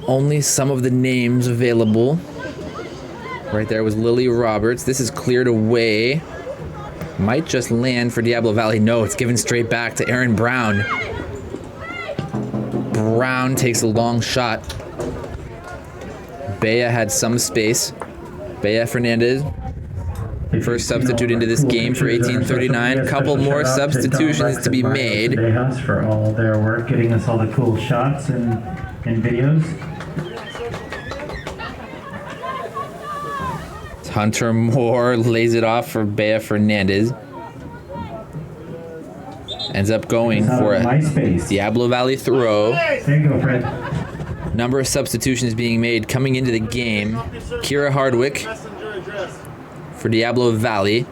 Only some of the names available. Right there was Lily Roberts. This is cleared away. Might just land for Diablo Valley. No, it's given straight back to Aaron Brown. Brown takes a long shot. Bea had some space. Bea Fernandez, first substitute into this game for 1839. Couple more substitutions to be made. For all their work getting us all the cool shots and videos. Hunter Moore lays it off for Bea Fernandez. Ends up going for a Diablo Valley throw. There you go, Fred. Number of substitutions being made coming into the game. Kira Hardwick for Diablo Valley.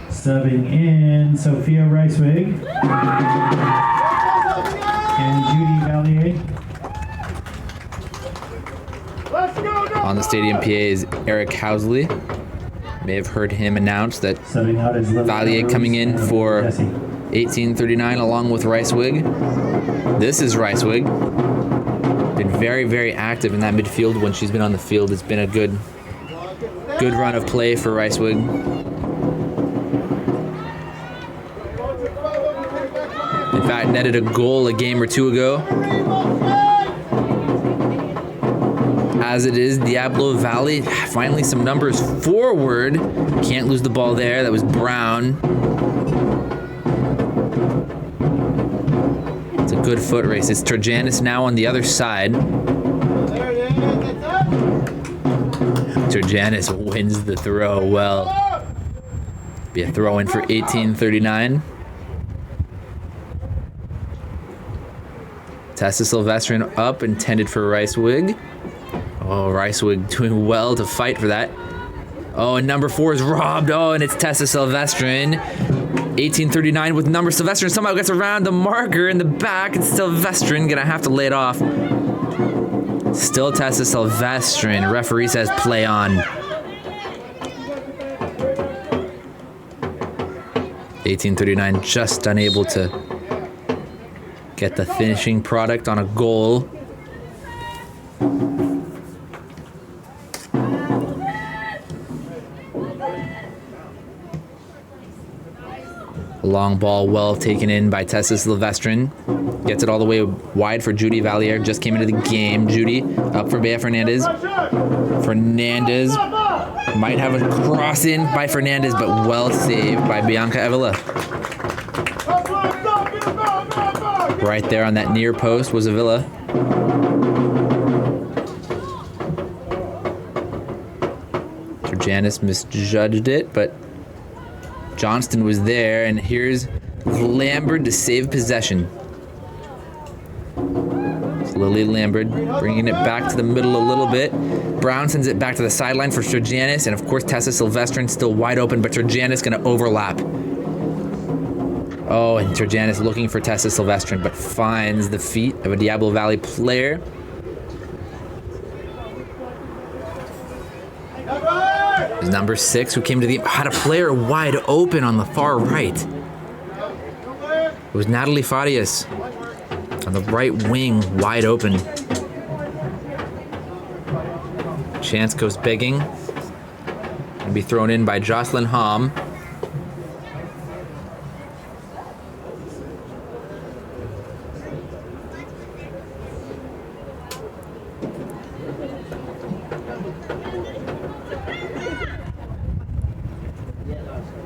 Subbing in Sophia Ricewig and Judy Valier. On the stadium PA is Eric Housley. May have heard him announce that Valier coming in for 1839 along with Ricewig. This is Ricewig. Been very, very active in that midfield when she's been on the field. It's been a good run of play for Ricewig. In fact, netted a goal a game or two ago. As it is, Diablo Valley, finally some numbers forward. Can't lose the ball there. That was Brown. It's a good foot race. It's Turjanis now on the other side. Turjanis wins the throw well. Be a throw in for 1839. Tessa Silvestrin up, intended for Ricewig. Oh, Ricewig doing well to fight for that. Oh, and number 4 is robbed. Oh, and it's Tessa Silvestrin. 1839 with number Silvestrin. Somehow gets around the marker in the back. It's Silvestrin gonna have to lay it off. Still Tessa Silvestrin. Referee says play on. 1839 just unable to get the finishing product on a goal. Long ball well taken in by Tessa Silvestrin. Gets it all the way wide for Judy Valier. Just came into the game. Judy up for Bea Fernandez. Fernandez might have a cross in by Fernandez, but well saved by Bianca Avila. Right there on that near post was Avila. Janice misjudged it, but Johnston was there, and here's Lambert to save possession. It's Lily Lambert bringing it back to the middle a little bit. Brown sends it back to the sideline for Turjanis, and of course Tessa Silvestrin still wide open, but Turjanis gonna overlap. Oh, and Turjanis looking for Tessa Silvestrin, but finds the feet of a Diablo Valley player. Is number 6 who came to the had a player wide open on the far right. It was Natalie Farias on the right wing, wide open. Chance goes begging. Gonna be thrown in by Jocelyn Hom.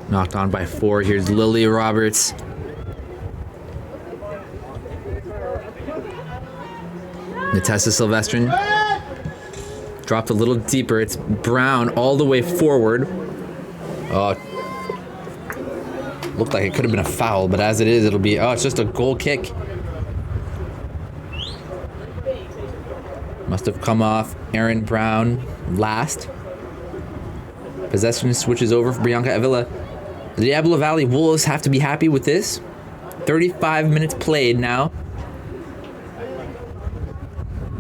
Knocked on by 4. Here's Lily Roberts. Tessa Silvestrin. Dropped a little deeper. It's Brown all the way forward. Looked like it could have been a foul, but as it is, it'll be... Oh, it's just a goal kick. Must have come off Aaron Brown last. Possession switches over for Bianca Avila. The Diablo Valley Wolves have to be happy with this. 35 minutes played now.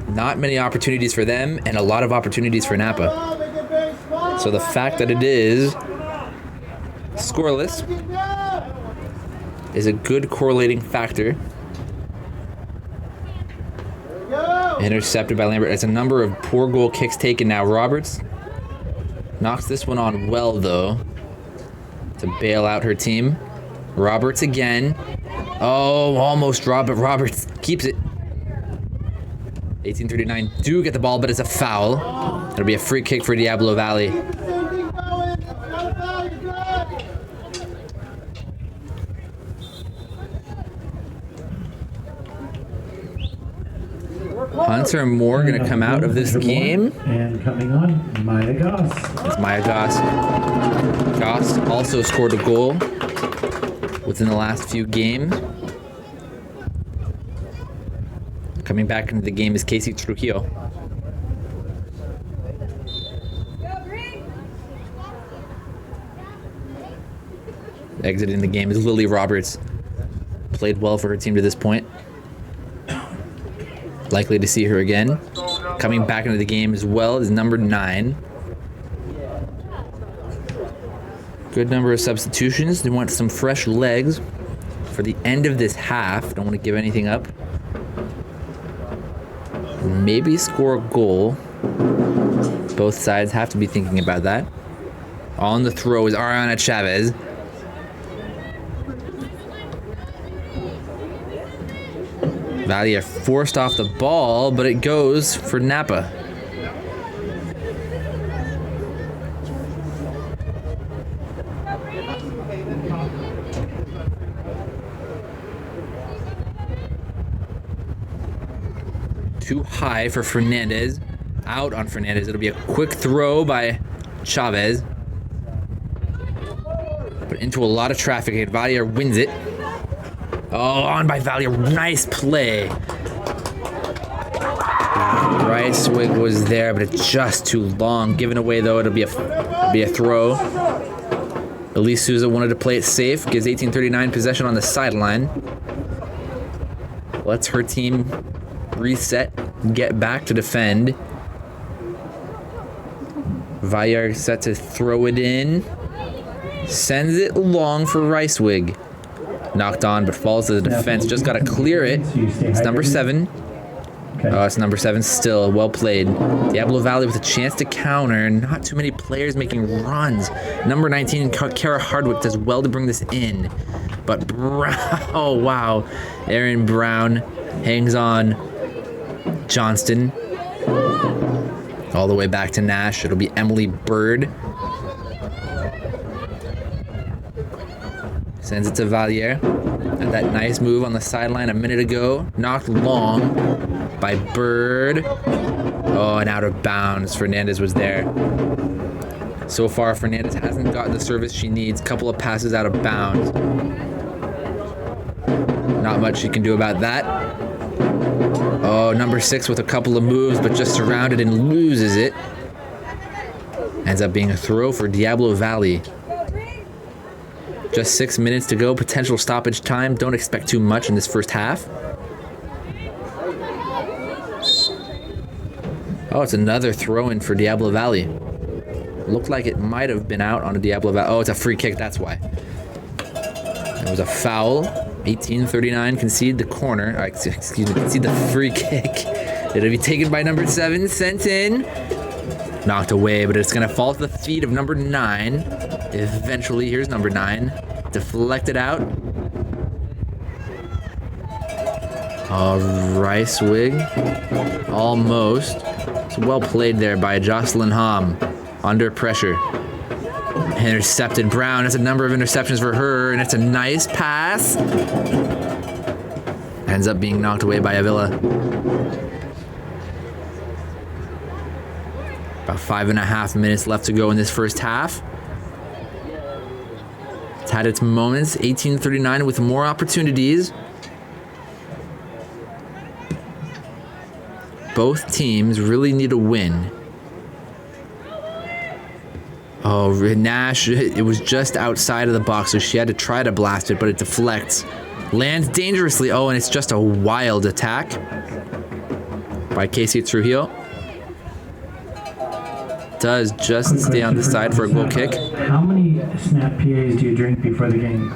Not many opportunities for them, and a lot of opportunities for Napa. So the fact that it is scoreless is a good correlating factor. Intercepted by Lambert. It's a number of poor goal kicks taken now. Roberts knocks this one on well, though, to bail out her team. Roberts again. Oh, almost dropped, but Roberts keeps it. 1839 do get the ball, but it's a foul. It'll be a free kick for Diablo Valley. Hunter Moore going to come out of this game. And coming on, Maya Goss. It's Maya Goss. Goss also scored a goal within the last few games. Coming back into the game is Casey Trujillo. Exiting the game is Lily Roberts. Played well for her team to this point. Likely to see her again. Coming back into the game as well is number 9. Good number of substitutions. They want some fresh legs for the end of this half. Don't want to give anything up. Maybe score a goal. Both sides have to be thinking about that. On the throw is Ariana Chavez. Valley are forced off the ball, but it goes for Napa. Too high for Fernandez. Out on Fernandez. It'll be a quick throw by Chavez. But into a lot of traffic. Valier wins it. Oh, on by Valier. Nice play. Ricewig was there, but it's just too long. Given away, though, it'll be a throw. Elise Souza wanted to play it safe. Gives 1839 possession on the sideline. Lets her team reset, get back to defend. Valier set to throw it in. Sends it long for Ricewig. Knocked on, but falls to the defense. Just got to clear it. It's number 7. Oh, it's number 7 still. Well played. Diablo Valley with a chance to counter. Not too many players making runs. Number 19, Kara Hardwick does well to bring this in. But Brown, oh wow. Aaron Brown hangs on. Johnston. All the way back to Nash. It'll be Emily Bird. Sends it to Valier. And that nice move on the sideline a minute ago. Knocked long by Bird. Oh, and out of bounds. Fernandez was there. So far, Fernandez hasn't gotten the service she needs. Couple of passes out of bounds. Not much she can do about that. Oh, number 6 with a couple of moves, but just surrounded and loses it. Ends up being a throw for Diablo Valley. Just 6 minutes to go. Potential stoppage time. Don't expect too much in this first half. Oh, it's another throw-in for Diablo Valley. Looked like it might have been out on a Diablo Valley. Oh, it's a free kick. That's why. It was a foul. 1839 concede the corner. Excuse me, concede the free kick. It'll be taken by number 7. Sent in. Knocked away, but it's going to fall to the feet of number 9. Eventually, here's number 9. Deflected out. Ricewig. Almost. It's well played there by Jocelyn Hom. Under pressure. Intercepted Brown. That's a number of interceptions for her, and it's a nice pass. Ends up being knocked away by Avila. About 5.5 minutes left to go in this first half. It's had its moments. 1839 with more opportunities. Both teams really need a win. Oh, Nash, it was just outside of the box, so she had to try to blast it, but it deflects. Lands dangerously. Oh, and it's just a wild attack by Casey Trujillo. Does just stay on the side for a goal kick. How many snap PAs do you drink before the game?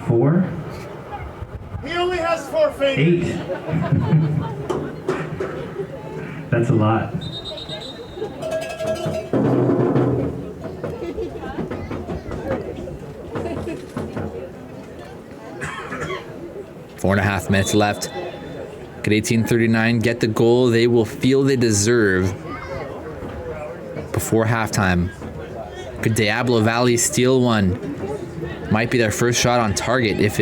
4? He only has 4 fingers. 8. That's a lot. Four and a half minutes left. Could 1839 get the goal they will feel they deserve before halftime? Could Diablo Valley steal one? Might be their first shot on target if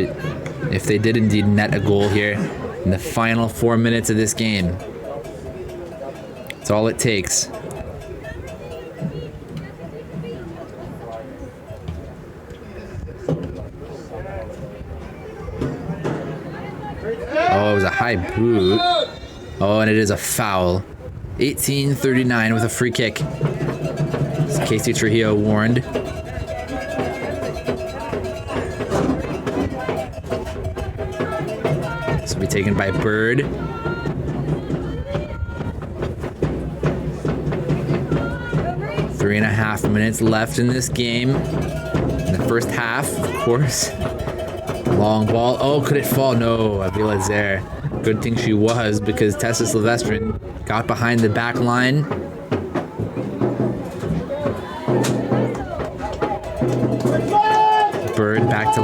they did indeed net a goal here in the final 4 minutes of this game. That's all it takes. Oh, it was a high boot. Oh, and it is a foul. 1839 with a free kick. As Casey Trujillo warned. This will be taken by Bird. Three and a half minutes left in this game. In the first half, of course. Long ball. Oh, could it fall? No, Avila's there. Good thing she was, because Tessa Silvestrin got behind the back line. Bird back to...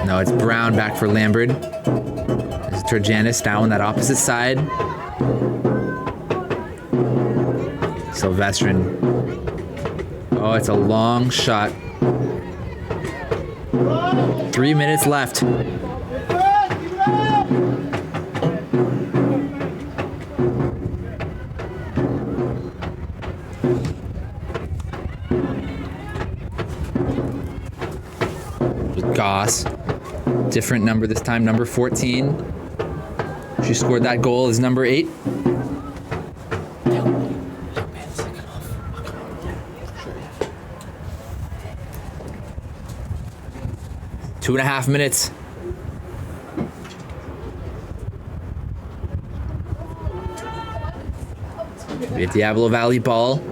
No, it's Brown back for Lambert. There's Turjanis down on that opposite side. Silvestrin. Oh, it's a long shot. 3 minutes left. Goss. Different number this time, number 14. She scored that goal as number 8. Two and a half minutes. We have Diablo Valley ball.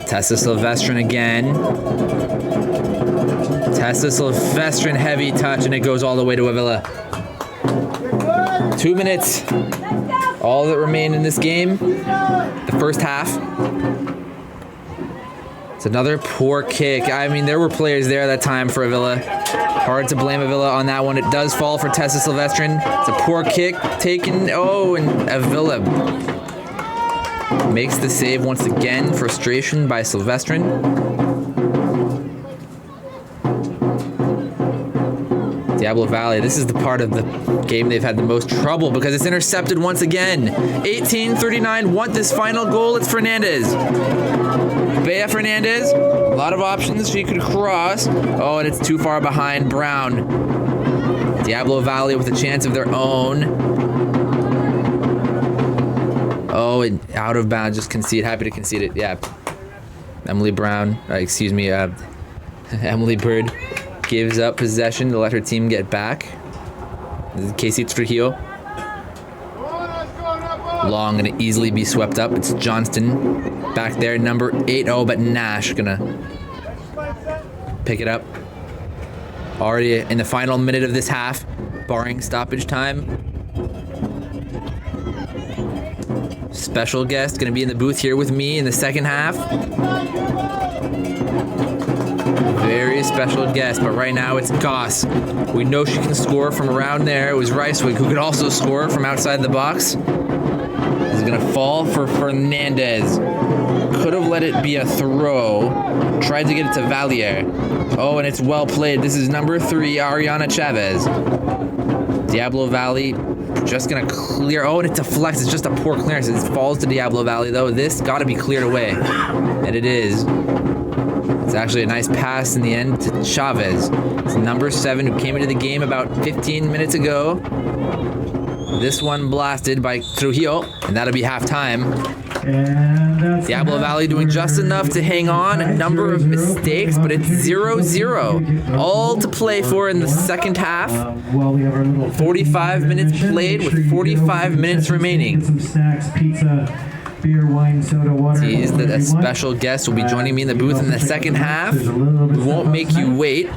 Tessa Silvestrin again. Tessa Silvestrin, heavy touch, and it goes all the way to Avila. 2 minutes. All that remain in this game. The first half. It's another poor kick. I mean, there were players there that time for Avila. Hard to blame Avila on that one. It does fall for Tessa Silvestrin. It's a poor kick taken. Oh, and Avila makes the save once again. Frustration by Silvestrin. Diablo Valley, this is the part of the game they've had the most trouble because it's intercepted once again. 1839 want this final goal. It's Fernandez. Bea Fernandez, a lot of options she could cross. Oh, and it's too far behind Brown. Diablo Valley with a chance of their own. Oh, and out of bounds, just concede. Happy to concede it. Yeah. Emily Brown, Emily Bird gives up possession to let her team get back. This is Casey Trujillo. Long and easily be swept up. It's Johnston back there, number 8. Oh, but Nash gonna pick it up. Already in the final minute of this half, barring stoppage time. Special guest gonna be in the booth here with me in the second half. Very special guest, but right now it's Goss. We know she can score from around there. It was Ricewig who could also score from outside the box. This is gonna fall for Fernandez. Could have let it be a throw. Tried to get it to Valier. Oh, and it's well played. This is number 3, Ariana Chavez. Diablo Valley just gonna clear. Oh, and it deflects. It's just a poor clearance. It falls to Diablo Valley though. This gotta be cleared away. And it is. It's actually a nice pass in the end to Chavez. It's number 7 who came into the game about 15 minutes ago. This one blasted by Trujillo, and that'll be halftime. And that's Diablo Valley doing just enough to hang on. A number of mistakes, but it's 0-0. All to play for in the second half. Well, we have our little 45 minutes played with 45 minutes remaining. Some snacks, pizza, beer, wine, soda, water. Tease that a special guest will be joining me in the booth in the second half. We won't make you wait.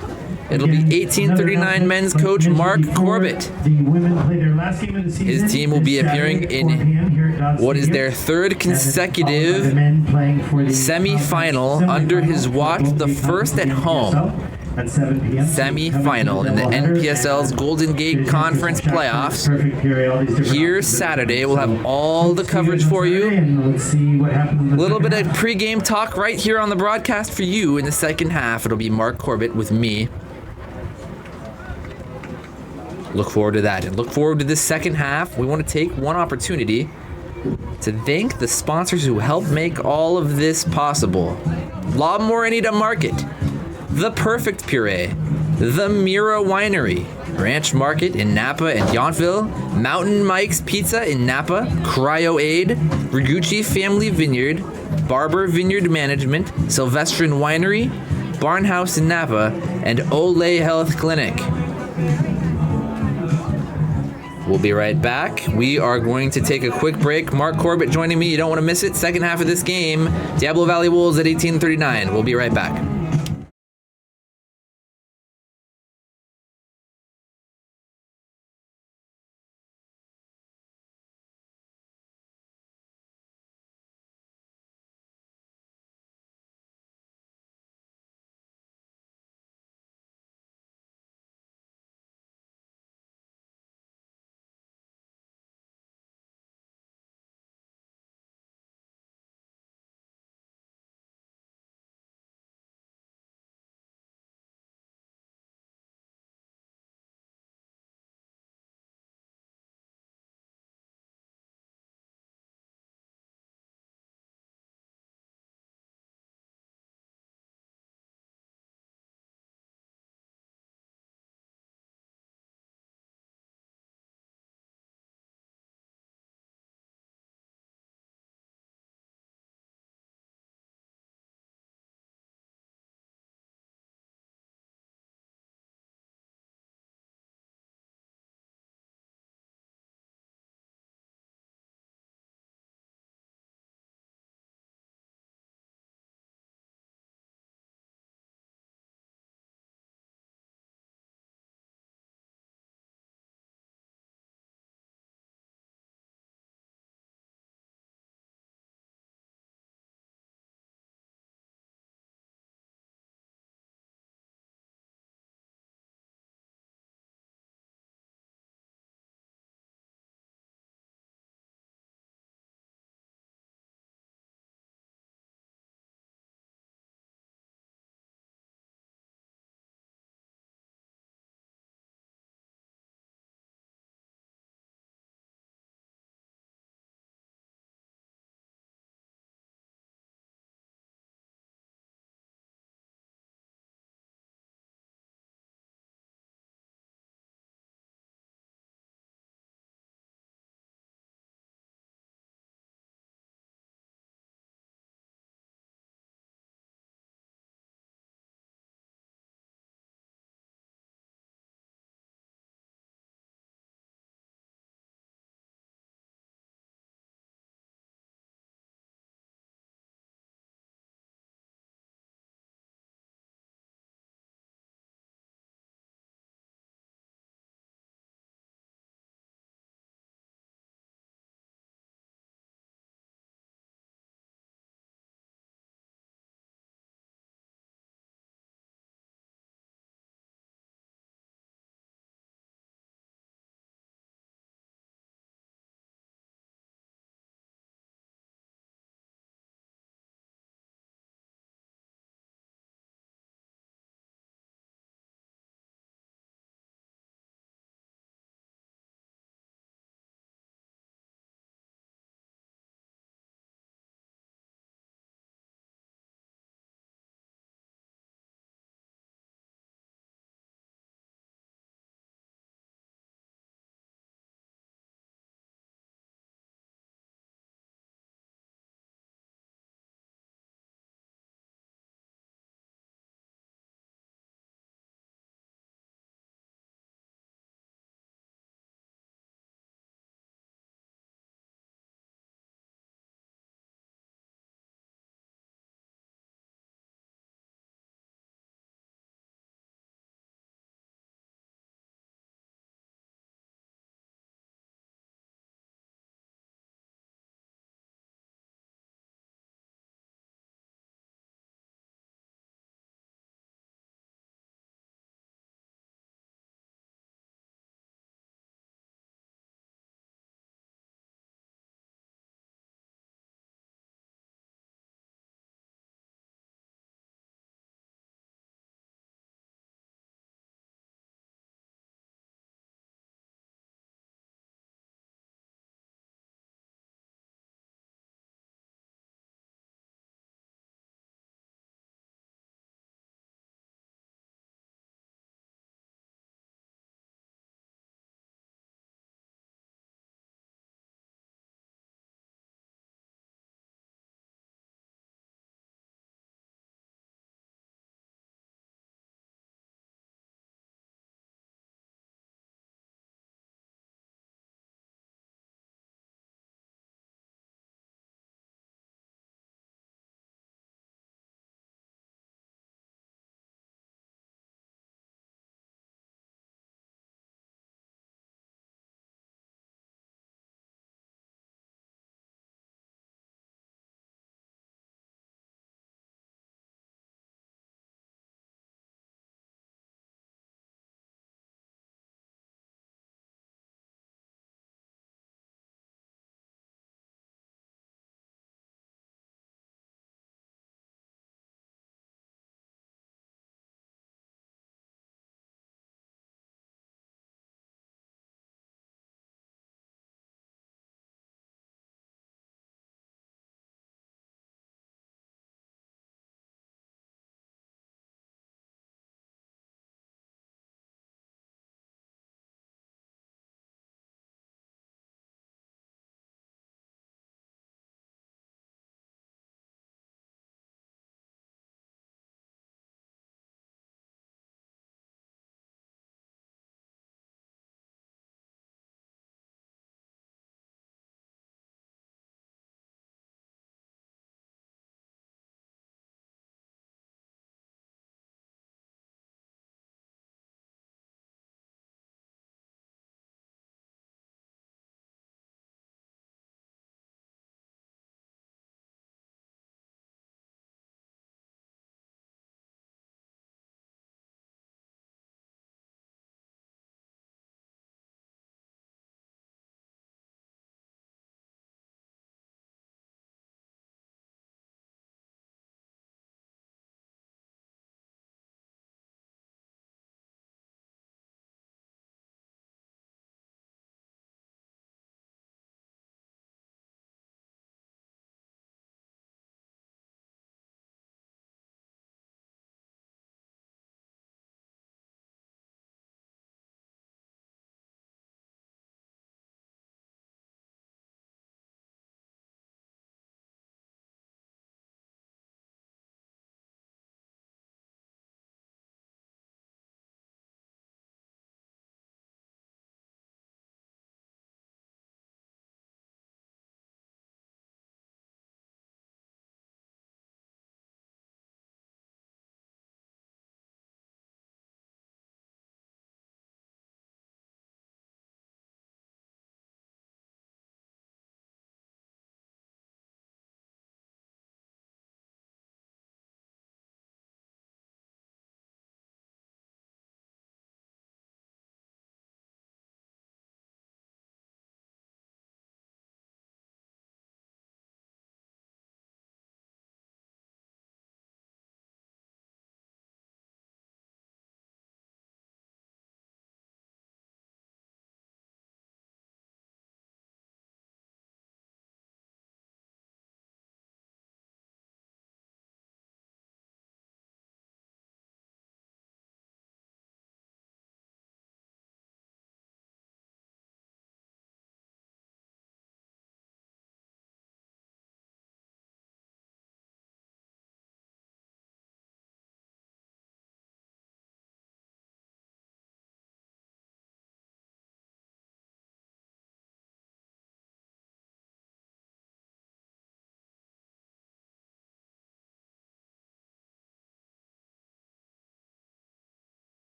It'll be 1839 men's coach Mark Corbett. The women play their last game of the season. His team will be appearing in what is their third consecutive semi-final under his watch, the first at home. At 7 p.m. Semi-final in the NPSL's Golden Gate Conference playoffs. Here Saturday, we'll have all the coverage for you. A little bit of pregame talk right here on the broadcast for you in the second half. It'll be Mark Corbett with me. Look forward to that. And look forward to this second half. We want to take one opportunity to thank the sponsors who help make all of this possible. La Morenita Market, The Perfect Puree, The Mira Winery, Ranch Market in Napa and Yountville, Mountain Mike's Pizza in Napa, Cryo Aid, Rigucci Family Vineyard, Barber Vineyard Management, Sylvestrin Winery, Barnhouse in Napa, and Olay Health Clinic. We'll be right back. We are going to take a quick break. Mark Corbett joining me. You don't want to miss it. Second half of this game, Diablo Valley Wolves at 1839. We'll be right back.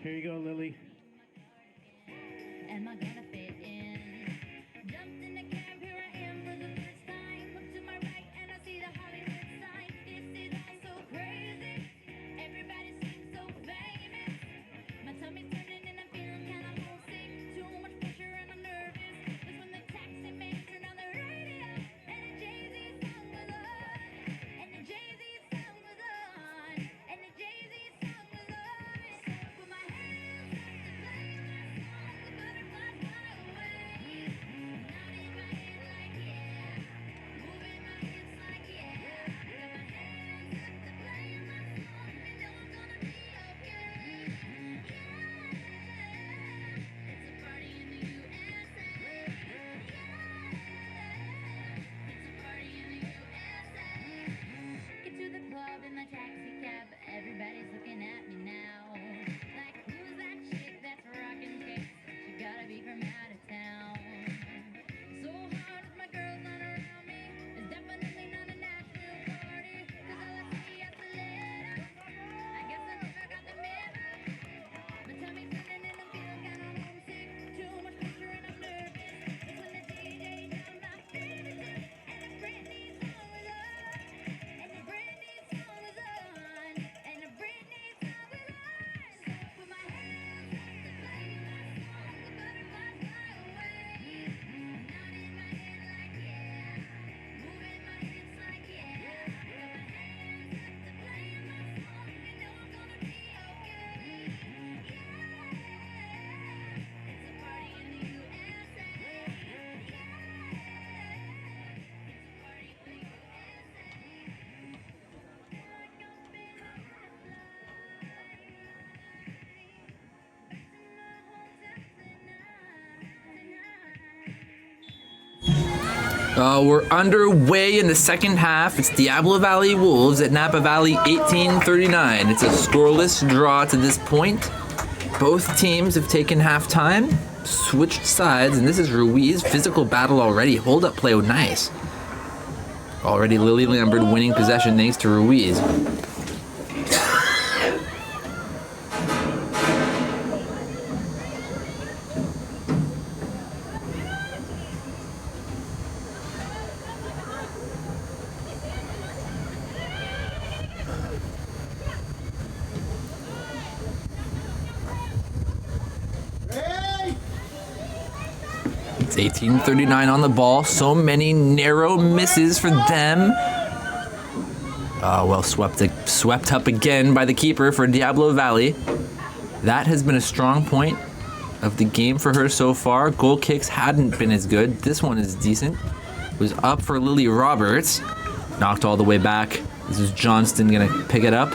Here you go, Lily. Am I gonna fit in? Jumped in the cab, here I am for the first time. Look to my right and I see the Hollywood sign. This is all so crazy. Everybody seems so famous. My tummy's turning and I'm feeling kinda homesick. Too much pressure and I'm nervous. That's when the taxi man turned on the radio and the Jay-Z song was on. And the Jay-Z song was on. And the Jay-Z song was on. So put my hands up to play my song. The butterflies fly away. Nodding my head like yeah. Moving my hips like yeah. Got my hands up to play my song. And know I'm gonna be okay. It's a party in the USA. It's a party in the USA. Get to the club in my taxi cab. Everybody's looking at me now. Like, who's that chick that's rocking kicks? She gotta be from out of town. So hard if my girl's not around me. It's definitely not a Nashville party. 'Cause all I see is the letter. I guess I never got the memo. My tummy's turning and I'm feeling kinda homesick. Too much pressure and I'm nervous. It's when the DJ turned my favorite hit and the Britney song was on. And the Britney song was on. And the Britney song was on. So put my hands up to play my song. The butterflies fly away. Nodding my head like yeah. Moving my hips like yeah. Got my hands up to play my song. And know I'm gonna be okay. It's a party in the USA. It's a party in the USA. Like I've been on a We're underway in the second half. It's Diablo Valley Wolves at Napa Valley 1839. It's a scoreless draw to this point. Both teams have taken halftime, switched sides, and this is Ruiz. Physical battle already. Hold up play, nice. Already Lily Lambert winning possession thanks to Ruiz. It's 1839 on the ball. So many narrow misses for them. Well, swept up again by the keeper for Diablo Valley. That has been a strong point of the game for her so far. Goal kicks hadn't been as good. This one is decent. It was up for Lily Roberts. Knocked all the way back. This is Johnston gonna pick it up.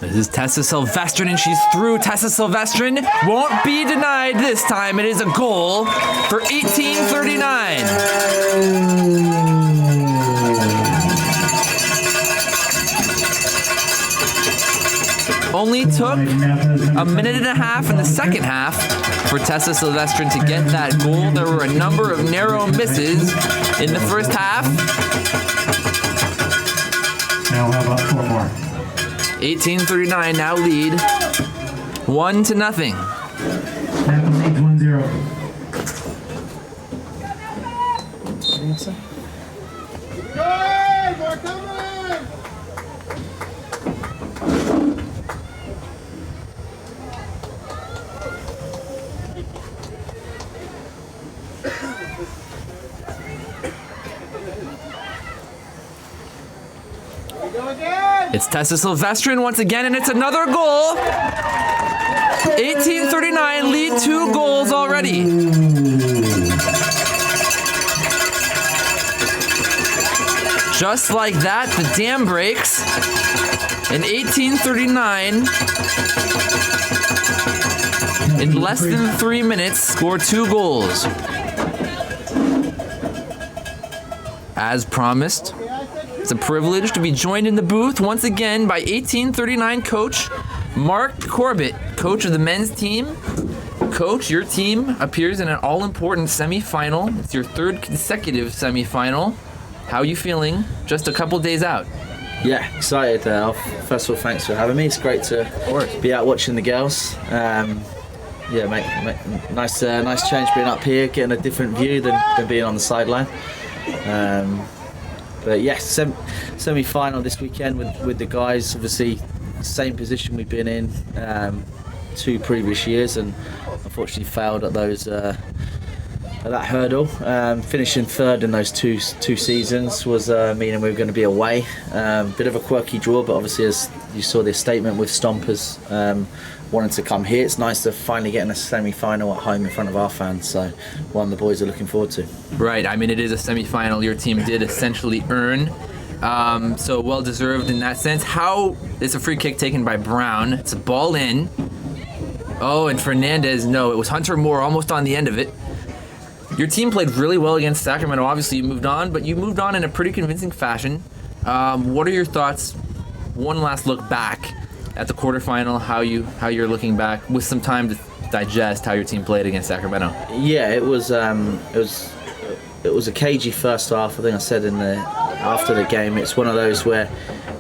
This is Tessa Silvestrin, and she's through. Tessa Silvestrin won't be denied this time. It is a goal for 1839. Only took a minute and a half in the second half for Tessa Silvestrin to get that goal. There were a number of narrow misses in the first half. Now how about 4 more? 1839 now lead 1-0. Napa leads 1-0. Good! More coming! It's Tessa Silvestrin once again, and it's another goal. 1839 lead 2 goals already. Just like that, the dam breaks. And 1839, in less than 3 minutes, score 2 goals. As promised, it's a privilege to be joined in the booth once again by 1839 coach Mark Corbett, coach of the men's team. Coach, your team appears in an all-important semifinal. It's your third consecutive semifinal. How are you feeling just a couple days out? Yeah, excited. First of all, thanks for having me. It's great to be out watching the girls. Yeah, nice change being up here, getting a different view than being on the sideline. But yeah, semi-final this weekend with the guys. Obviously, same position we've been in 2 previous years, and unfortunately failed at those at that hurdle. Finishing third in those two seasons was meaning we were going to be away. Bit of a quirky draw, but obviously as you saw this statement with Stompers wanting to come here, it's nice to finally get in a semi-final at home in front of our fans. So one the boys are looking forward to. Right. I mean, it is a semi-final. Your team did essentially earn. So well deserved in that sense. How it's a free kick taken by Brown. It's a ball in. Oh, and Fernandez, no, it was Hunter Moore almost on the end of it. Your team played really well against Sacramento. Obviously, you moved on, but you moved on in a pretty convincing fashion. What are your thoughts? One last look back at the quarterfinal. How you're looking back with some time to digest how your team played against Sacramento. Yeah, it was a cagey first half. I think I said after the game, it's one of those where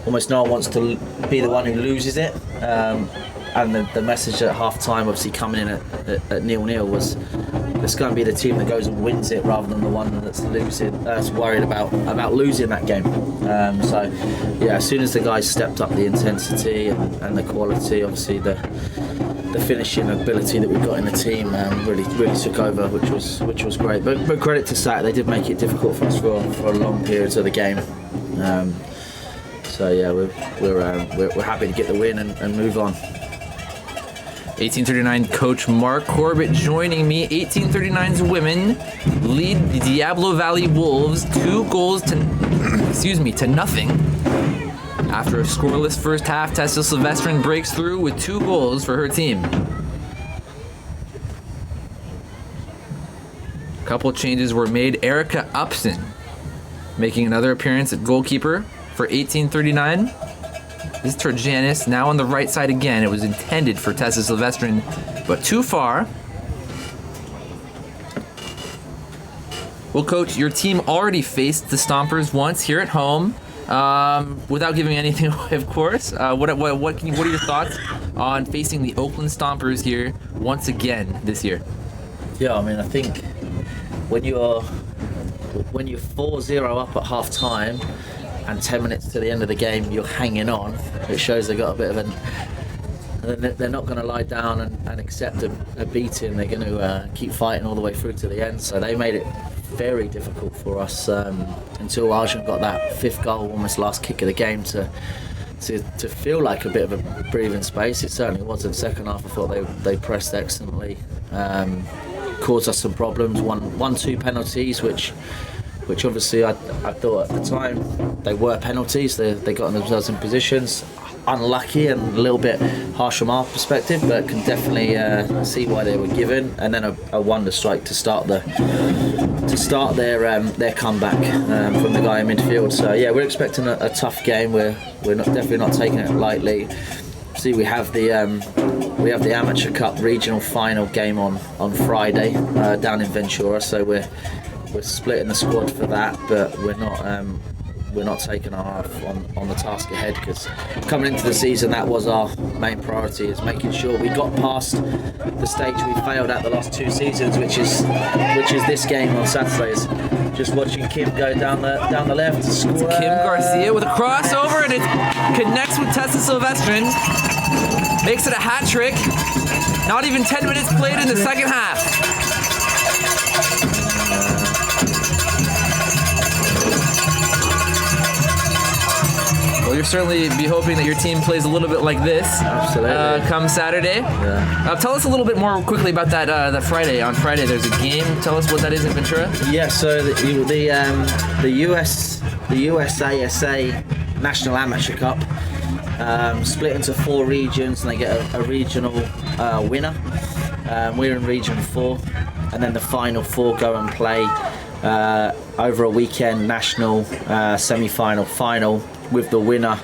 almost no one wants to be the one who loses it. And the message at half time, obviously coming in at 0-0, was it's going to be the team that goes and wins it rather than the one that's worried about losing that game. So yeah, as soon as the guys stepped up the intensity and the quality, obviously the finishing ability that we've got in the team really took over, which was great. But credit to Sac, they did make it difficult for us for long periods of the game. So yeah, we're happy to get the win and move on. 1839 coach Mark Corbett joining me. 1839's women lead the Diablo Valley Wolves 2 goals to nothing. After a scoreless first half, Tessa Silvestrin breaks through with 2 goals for her team. A couple changes were made. Erica Upson making another appearance at goalkeeper for 1839. This is Turgenis, now on the right side again. It was intended for Tessa Silvestrin, but too far. Well, Coach, your team already faced the Stompers once here at home, without giving anything away, of course. What are your thoughts on facing the Oakland Stompers here once again this year? Yeah, I mean, I think when you're 4-0 up at half time and 10 minutes to the end of the game you're hanging on, it shows they've got a bit of they're not going to lie down and accept a beating. They're going to keep fighting all the way through to the end. So they made it very difficult for us until Arjun got that 5th goal, almost last kick of the game, to feel like a bit of a breathing space. It certainly was in the second half. I thought they pressed excellently, caused us some problems. 1-2 penalties, which obviously I thought at the time they were penalties. They got themselves in positions. Unlucky and a little bit harsh from our perspective, but can definitely see why they were given. And then a wonder strike to start their comeback from the guy in midfield. So yeah, we're expecting a tough game. We're definitely not taking it lightly. See, we have the Amateur Cup regional final game on Friday down in Ventura. So we're splitting the squad for that, but we're not taking our eye on the task ahead, because coming into the season that was our main priority, is making sure we got past the stage we failed at the last 2 seasons, which is this game on Saturdays. Just watching Kim go down the left. Kim Garcia with a crossover, and it connects with Tessa Silvestrin. Makes it a hat trick. Not even 10 minutes played in the second half. Well, you'll certainly be hoping that your team plays a little bit like this. Absolutely. Come Saturday. Yeah. Tell us a little bit more quickly about that Friday. On Friday, there's a game. Tell us what that is in Ventura. Yeah. So the USASA National Amateur Cup split into 4 regions, and they get a regional winner. We're in Region 4, and then the final 4 go and play over a weekend national semi-final, final, with the winner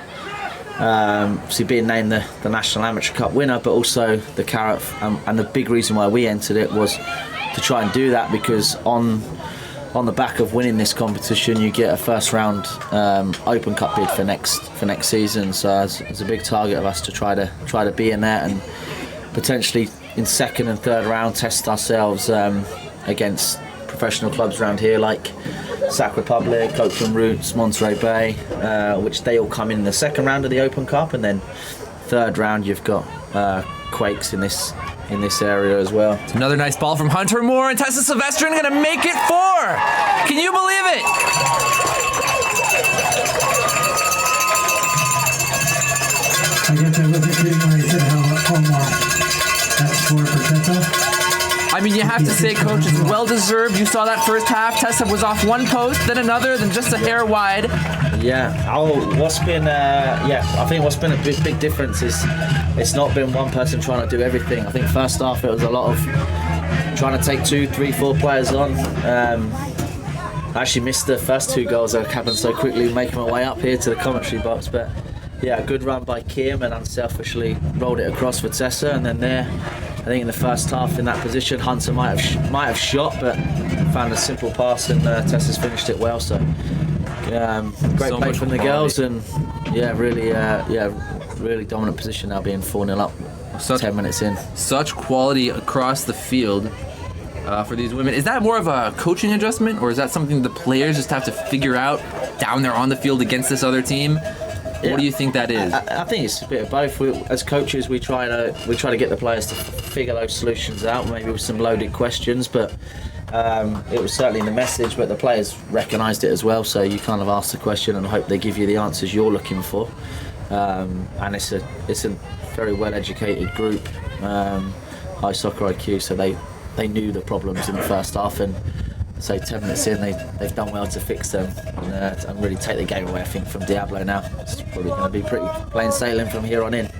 Obviously being named the National Amateur Cup winner, but also the carrot, and the big reason why we entered it was to try and do that, because on the back of winning this competition you get a first round Open Cup bid for next season. So it's a big target of us to try to be in there and potentially in second and third round test ourselves against professional clubs around here like Sac Republic, Oakland Roots, Monterey Bay, which they all come in the second round of the Open Cup, and then third round you've got Quakes in this area as well. It's another nice ball from Hunter Moore, and Tessa Silvestrin gonna make it 4. Can you believe it? I guess I wasn't kidding when I said how that's 4 for Tessa. I mean, you have to say, Coach, it's well-deserved. You saw that first half. Tessa was off one post, then another, then just a hair wide. Yeah. What's been I think what's been a big difference is it's not been one person trying to do everything. I think first half it was a lot of trying to take 2, 3, 4 players on. I actually missed the first 2 goals that happened so quickly, making my way up here to the commentary box. But yeah, a good run by Kim, and unselfishly rolled it across for Tessa, and then there. I think in the first half in that position, Hunter might have shot, but found a simple pass, and Tessa's finished it well. So great So play much from the quality. girls, and really dominant position now, being 4-0 up. 10 minutes in. Such quality across the field for these women. Is that more of a coaching adjustment, or is that something the players just have to figure out down there on the field against this other team? What do you think that is? I think it's a bit of both. As coaches, we try to get the players to figure those solutions out, maybe with some loaded questions, but it was certainly in the message, but the players recognised it as well, so you kind of ask the question and hope they give you the answers you're looking for. And it's a very well educated group, high soccer IQ, so they knew the problems in the first half, and so 10 minutes in they've done well to fix them and really take the game away, I think, from Diablo now. It's probably going to be pretty plain sailing from here on in.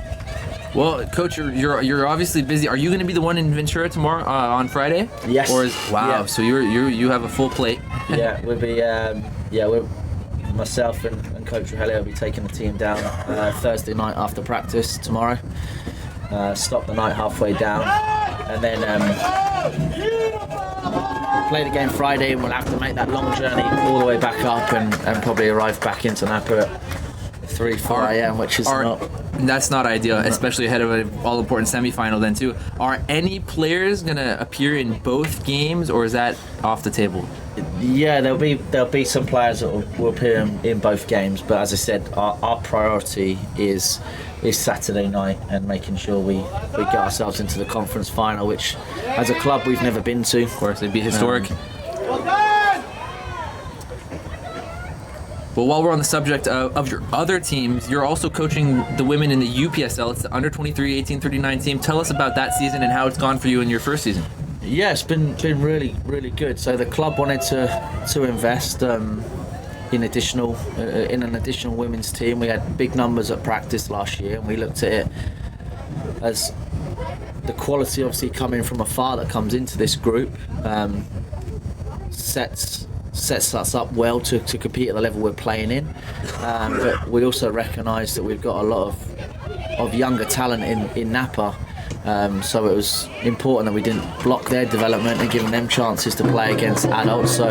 Well, Coach, you're obviously busy. Are you going to be the one in Ventura tomorrow on Friday? Yes. Wow. Yeah. So you have a full plate. Yeah, we'll be myself and Coach Rogelio will be taking the team down Thursday night after practice tomorrow. Stop the night halfway down, and then play the game Friday, and we'll have to make that long journey all the way back up and probably arrive back into Napa at 3-4 a.m., which is That's not ideal, especially ahead of an all-important semifinal then too. Are any players going to appear in both games, or is that off the table? Yeah, there'll be some players that will appear in both games, but as I said, our priority is Saturday night and making sure we get ourselves into the conference final, which as a club we've never been to. Of course, it'd be historic. Well, while we're on the subject of your other teams, you're also coaching the women in the UPSL. It's the under-23 1839 team. Tell us about that season and how it's gone for you in your first season. Yeah, it's been really, really good. So the club wanted to invest in an additional women's team. We had big numbers at practice last year, and we looked at it as the quality obviously coming from afar that comes into this group sets us up well to compete at the level we're playing in, but we also recognise that we've got a lot of younger talent in Napa, so it was important that we didn't block their development and giving them chances to play against adults. So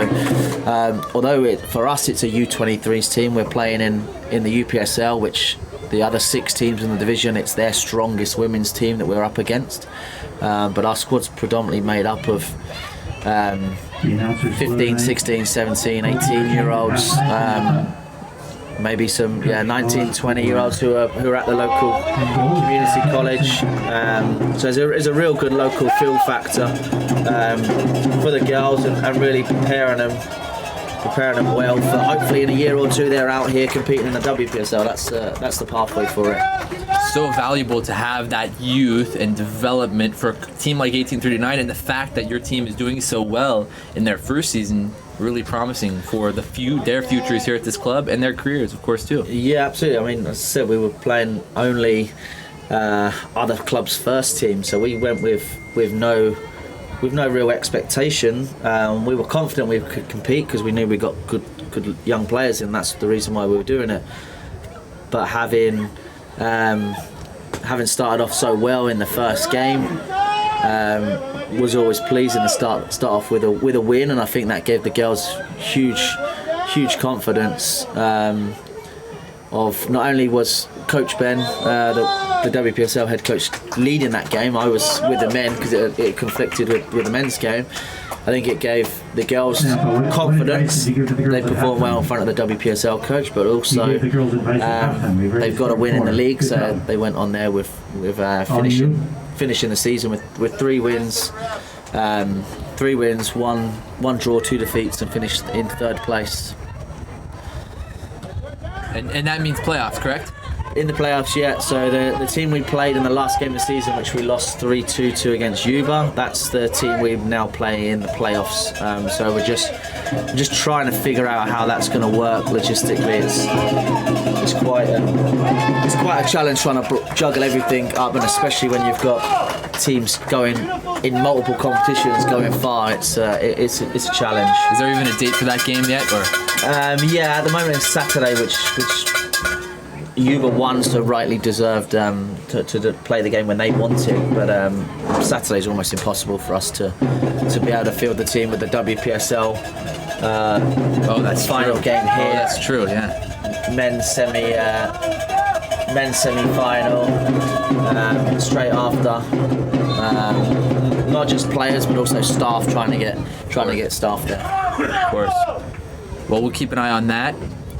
although for us it's a U23s team, we're playing in the UPSL, which the other 6 teams in the division, it's their strongest women's team that we're up against, but our squad's predominantly made up of 15, 16, 17, 18-year-olds, maybe some 19, 20-year-olds who are at the local community college. So there's a real good local feel factor for the girls, and really preparing them well for hopefully in a year or two they're out here competing in the WPSL. That's the pathway for it. So valuable to have that youth and development for a team like 1839, and the fact that your team is doing so well in their first season, really promising for their futures here at this club and their careers, of course, too. Yeah, absolutely. I mean, as I said, we were playing only other clubs' first team, so we went with no real expectation. We were confident we could compete because we knew we got good young players, and that's the reason why we were doing it. But having having started off so well in the first game, was always pleasing to start off with a win, and I think that gave the girls huge confidence. Of not only was Coach Ben, the WPSL head coach, leading that game, I was with the men because it conflicted with the men's game. I think it gave the girls confidence. They performed well in front of the WPSL coach, but also they've got a win in the league, so they went on there with finishing the season with 3 wins, 3 wins, one draw, 2 defeats, and finished in 3rd place. And that means playoffs, correct? In the playoffs, yeah. So the team we played in the last game of the season, which we lost 3-2 to against Yuba, that's the team we now play in the playoffs. So we're just trying to figure out how that's going to work logistically. It's quite a challenge trying to juggle everything up, and especially when you've got teams going in multiple competitions going far. It's a challenge. Is there even a date for that game yet, or? Yeah, at the moment it's Saturday, which Yuba won, so rightly deserved to play the game when they wanted. But Saturday's almost impossible for us to be able to field the team with the WPSL. That's final true. Game here. Oh, that's true. Yeah. Men's semi-final straight after. Not just players, but also staff trying to get staff there. Of course. Well, we'll keep an eye on that.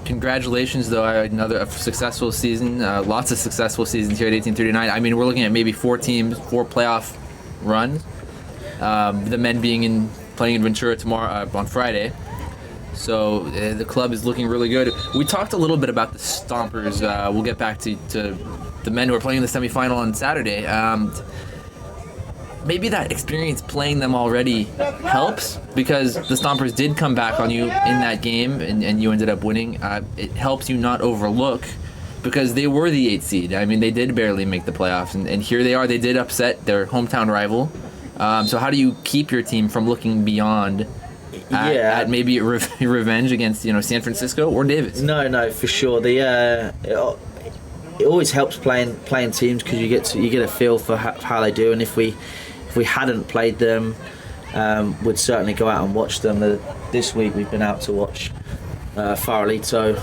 Congratulations, though, another successful season. Lots of successful seasons here at 1839. I mean, we're looking at maybe 4 teams, 4 playoff runs. The men playing in Ventura tomorrow on Friday. So the club is looking really good. We talked a little bit about the Stompers. We'll get back to the men who are playing in the semifinal on Saturday. Maybe that experience playing them already helps, because the Stompers did come back on you in that game and you ended up winning. It helps you not overlook, because they were the 8th seed. I mean, they did barely make the playoffs, and here they are. They did upset their hometown rival. So how do you keep your team from looking beyond at maybe revenge against San Francisco or Davis? No, for sure. It always helps playing teams, because you get a feel for how they do, and if we hadn't played them, we'd certainly go out and watch them. This week we've been out to watch Farolito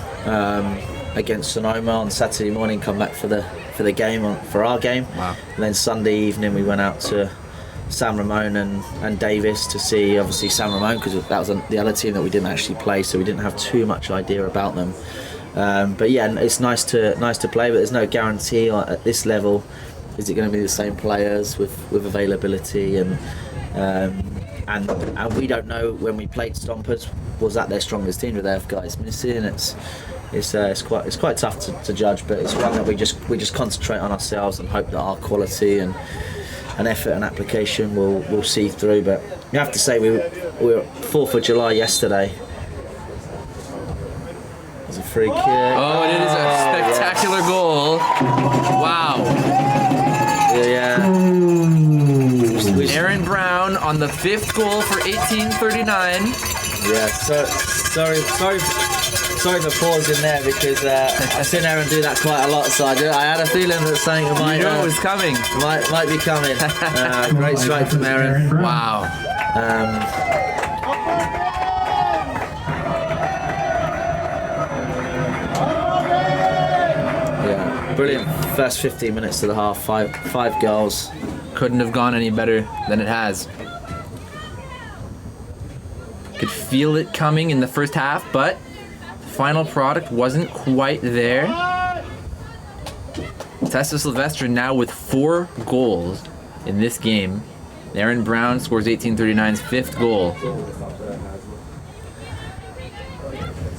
against Sonoma on Saturday morning. Come back for the game for our game. Wow. And then Sunday evening we went out to San Ramon and Davis to see obviously San Ramon, because that was the other team that we didn't actually play, so we didn't have too much idea about them. But yeah, it's nice to play, but there's no guarantee at this level. Is it going to be the same players with availability and we don't know. When we played Stompers, was that their strongest team? Do they have guys missing? It's quite tough to judge, but it's one that we just concentrate on ourselves and hope that our quality and effort and application will see through. But you have to say we were 4th of July yesterday. It was a free kick. Oh, it is a spectacular goal. Wow. Yeah. Aaron Brown on the 5th goal for 1839. Yeah, sorry for pausing there, because I've seen Aaron do that quite a lot, so I had a feeling that something might it was coming. Might be coming. Great strike from Aaron. Wow. Yeah, brilliant. First 15 minutes of the half, five goals. Couldn't have gone any better than it has. Could feel it coming in the first half, but the final product wasn't quite there. Tessa Silvestre now with 4 goals in this game. Aaron Brown scores 1839's 5th goal.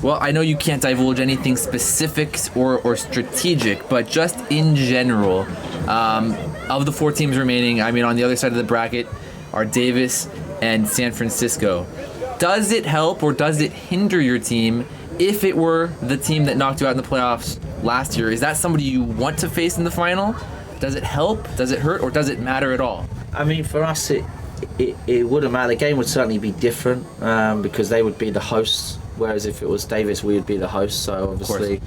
Well, I know you can't divulge anything specific or strategic, but just in general, of the 4 teams remaining, I mean, on the other side of the bracket are Davis and San Francisco. Does it help or does it hinder your team if it were the team that knocked you out in the playoffs last year? Is that somebody you want to face in the final? Does it help? Does it hurt? Or does it matter at all? I mean, for us, it wouldn't matter. The game would certainly be different because they would be the hosts, whereas if it was Davis, we would be the hosts. So obviously,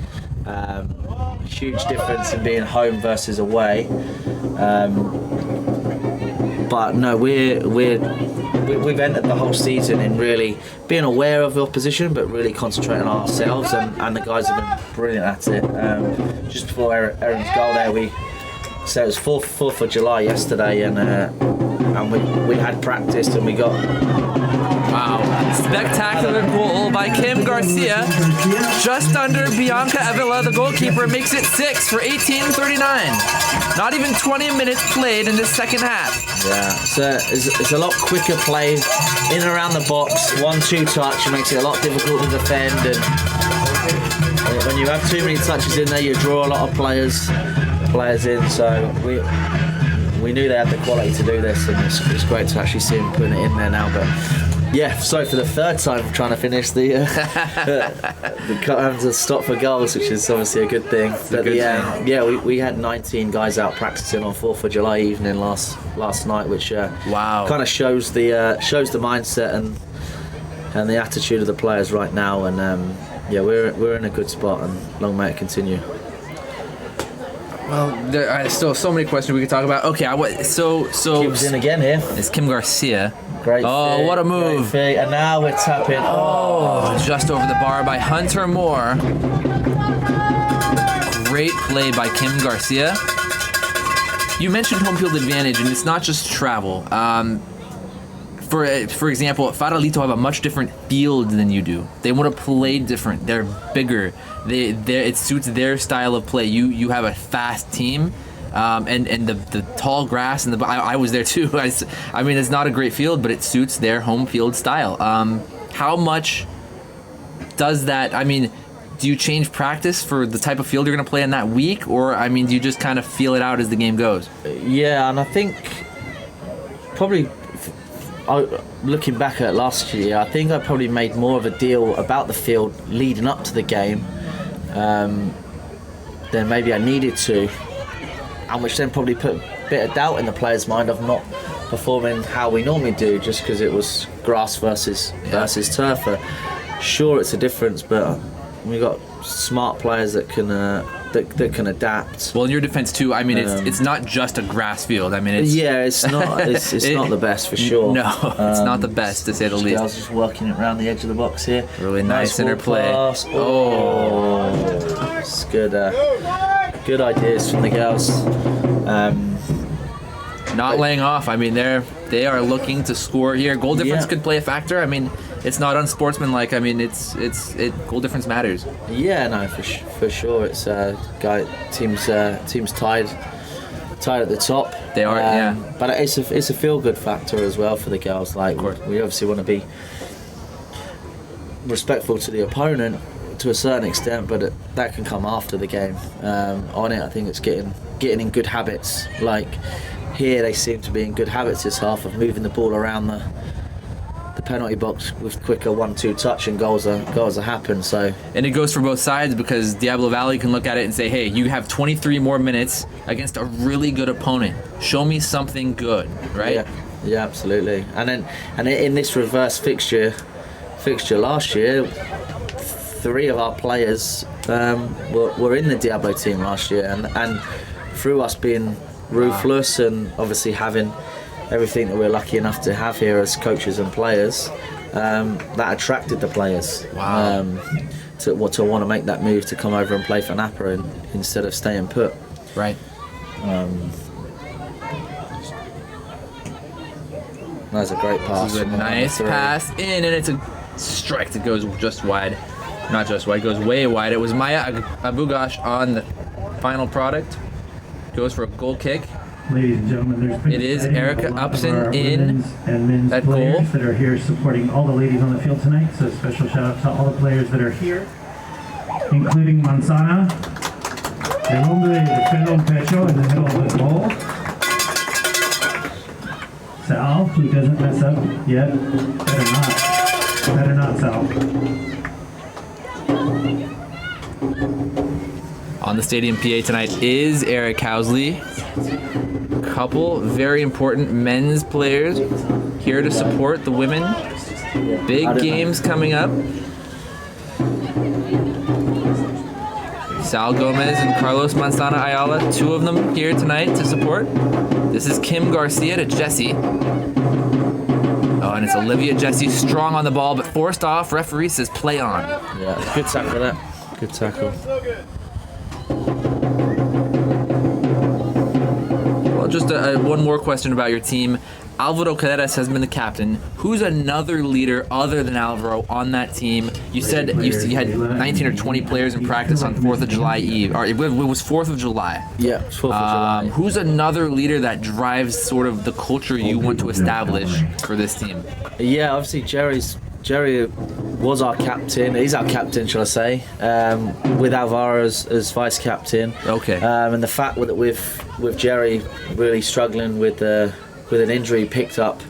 huge difference in being home versus away. But no, we've entered the whole season in really being aware of the opposition, but really concentrating on ourselves, and the guys have been brilliant at it. Just before Erin's goal there, so it was 4th of July yesterday, and we had practice and we got. Wow. Spectacular goal by Kim Garcia. Just under Bianca Avila, the goalkeeper, makes it 6 for 18:39. Not even 20 minutes played in the second half. Yeah, so it's a lot quicker play in and around the box. 1-2 touch makes it a lot difficult to defend, and when you have too many touches in there, you draw a lot of players in. So we knew they had the quality to do this, and it's great to actually see them putting it in there now. But yeah, so for the third time trying to finish the stop for goals, which is obviously a good thing. But we had 19 guys out practicing on 4th of July evening last night, which kind of shows the mindset and the attitude of the players right now. And we're in a good spot, and long may it continue. Well, there are still so many questions we could talk about. Okay, Kim's in again here. It's Kim Garcia. Great. Oh, feet, what a move! Feet, and now we're tapping. Oh, just over the bar by Hunter Moore. Great play by Kim Garcia. You mentioned home field advantage, and it's not just travel. For example, Farolito have a much different field than you do. They want to play different. They're bigger. It suits their style of play. You have a fast team, and the tall grass and I was there too. I mean, it's not a great field, but it suits their home field style. How much does that? I mean, do you change practice for the type of field you're going to play in that week, or I mean, do you just kind of feel it out as the game goes? Yeah, and I think probably. Looking back at last year, I think I probably made more of a deal about the field leading up to the game than maybe I needed to, and which then probably put a bit of doubt in the players' mind of not performing how we normally do, just because it was grass versus turf. Sure, it's a difference, but we got smart players that can adapt. Well, in your defense too, I mean, it's not just a grass field. I mean, it's not not the best for sure. No, it's not the best to say the least. Girls just working it around the edge of the box here. Really nice interplay. Oh, it's good. Good ideas from the girls. Not laying off. I mean, they are looking to score here. Goal difference could play a factor. I mean, it's not unsportsmanlike. I mean, goal difference matters. Yeah, no, for sure. It's teams tied at the top. They are, But it's a feel good factor as well for the girls. Like, we obviously want to be respectful to the opponent to a certain extent, but that can come after the game. On it, I think it's getting in good habits. Like here, they seem to be in good habits this half of moving the ball around the penalty box with quicker 1-2 touch, and goals are happen. So, and it goes for both sides, because Diablo Valley can look at it and say, hey, you have 23 more minutes against a really good opponent. Show me something good, right? Yeah, absolutely. And in this reverse fixture last year, 3 of our players were in the Diablo team last year, and through us being ruthless and obviously having everything that we're lucky enough to have here as coaches and players, that attracted the players to want to make that move to come over and play for Napa instead of staying put. Right. That's a great pass. This is a nice pass in, and it's a strike that goes just wide. Not just wide, goes way wide. It was Maya Abugash on the final product. Goes for a goal kick. Ladies and gentlemen, it is Erica Upson in and men's that players goal that are here supporting all the ladies on the field tonight. So special shout out to all the players that are here, including Manzana, El hombre de pelo en pecho in the middle of the goal. Sal, who doesn't mess up yet. Better not, Sal. On the stadium PA tonight is Eric Housley. Couple very important men's players here to support the women. Big games coming up. Sal Gomez and Carlos Manzana Ayala, two of them here tonight to support. This is Kim Garcia to Jesse. Oh, and it's Olivia Jesse strong on the ball, but forced off. Referee says play on. Yeah, good tackle that. Good tackle. Well, just one more question about your team. Alvaro Carreras has been the captain. Who's another leader other than Alvaro on that team? You said you had 19 or 20 players in practice on 4th of July Eve. Or it was 4th of July. Yeah, it's 4th of July. Who's another leader that drives sort of the culture you want to establish for this team? Yeah, obviously Jerry was our captain. He's our captain, shall I say? With Alvaro as vice captain. Okay. And the fact that with Jerry really struggling with an injury picked up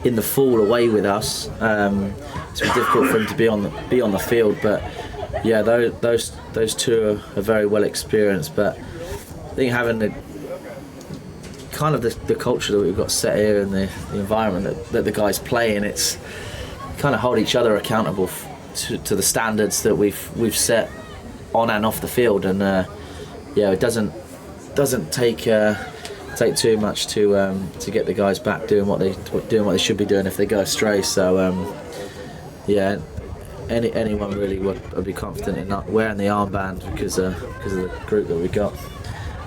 in the fall away with us, it's been difficult for him to be on the field. But yeah, those two are very well experienced. But I think having the culture that we've got set here and the environment that the guys play in, it's kind of hold each other accountable to the standards that we've set on and off the field. And yeah, it doesn't take too much to get the guys back doing what they should be doing if they go astray. So yeah, anyone really would be confident in not wearing the armband because of the group that we got.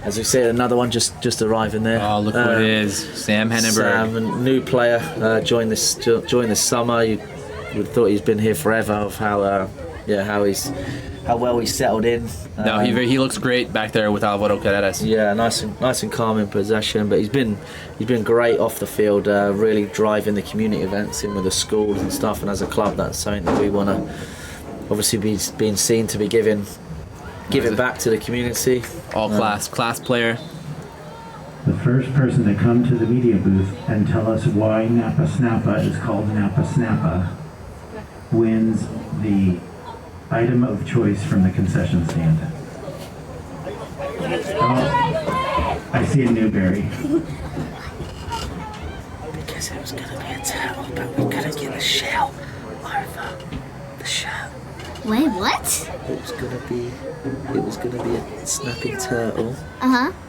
As we said, another one just arriving there. Oh, look who it is, Sam Hennenberg. Sam, a new player, joined this summer. You would have thought he's been here forever. Of how well he's settled in. No, he looks great back there with Alvaro Carreras. Yeah, nice and calm in possession. But he's been great off the field, really driving the community events in with the schools and stuff. And as a club, that's something that we want to obviously be being seen to be giving back to the community. All class player. The first person to come to the media booth and tell us why Napa Snappa is called Napa Snappa wins the item of choice from the concession stand. Oh, I see a Newberry. Because it was going to be a turtle, but we couldn't get the shell over the shirt. Wait, what? It was gonna be a snapping turtle,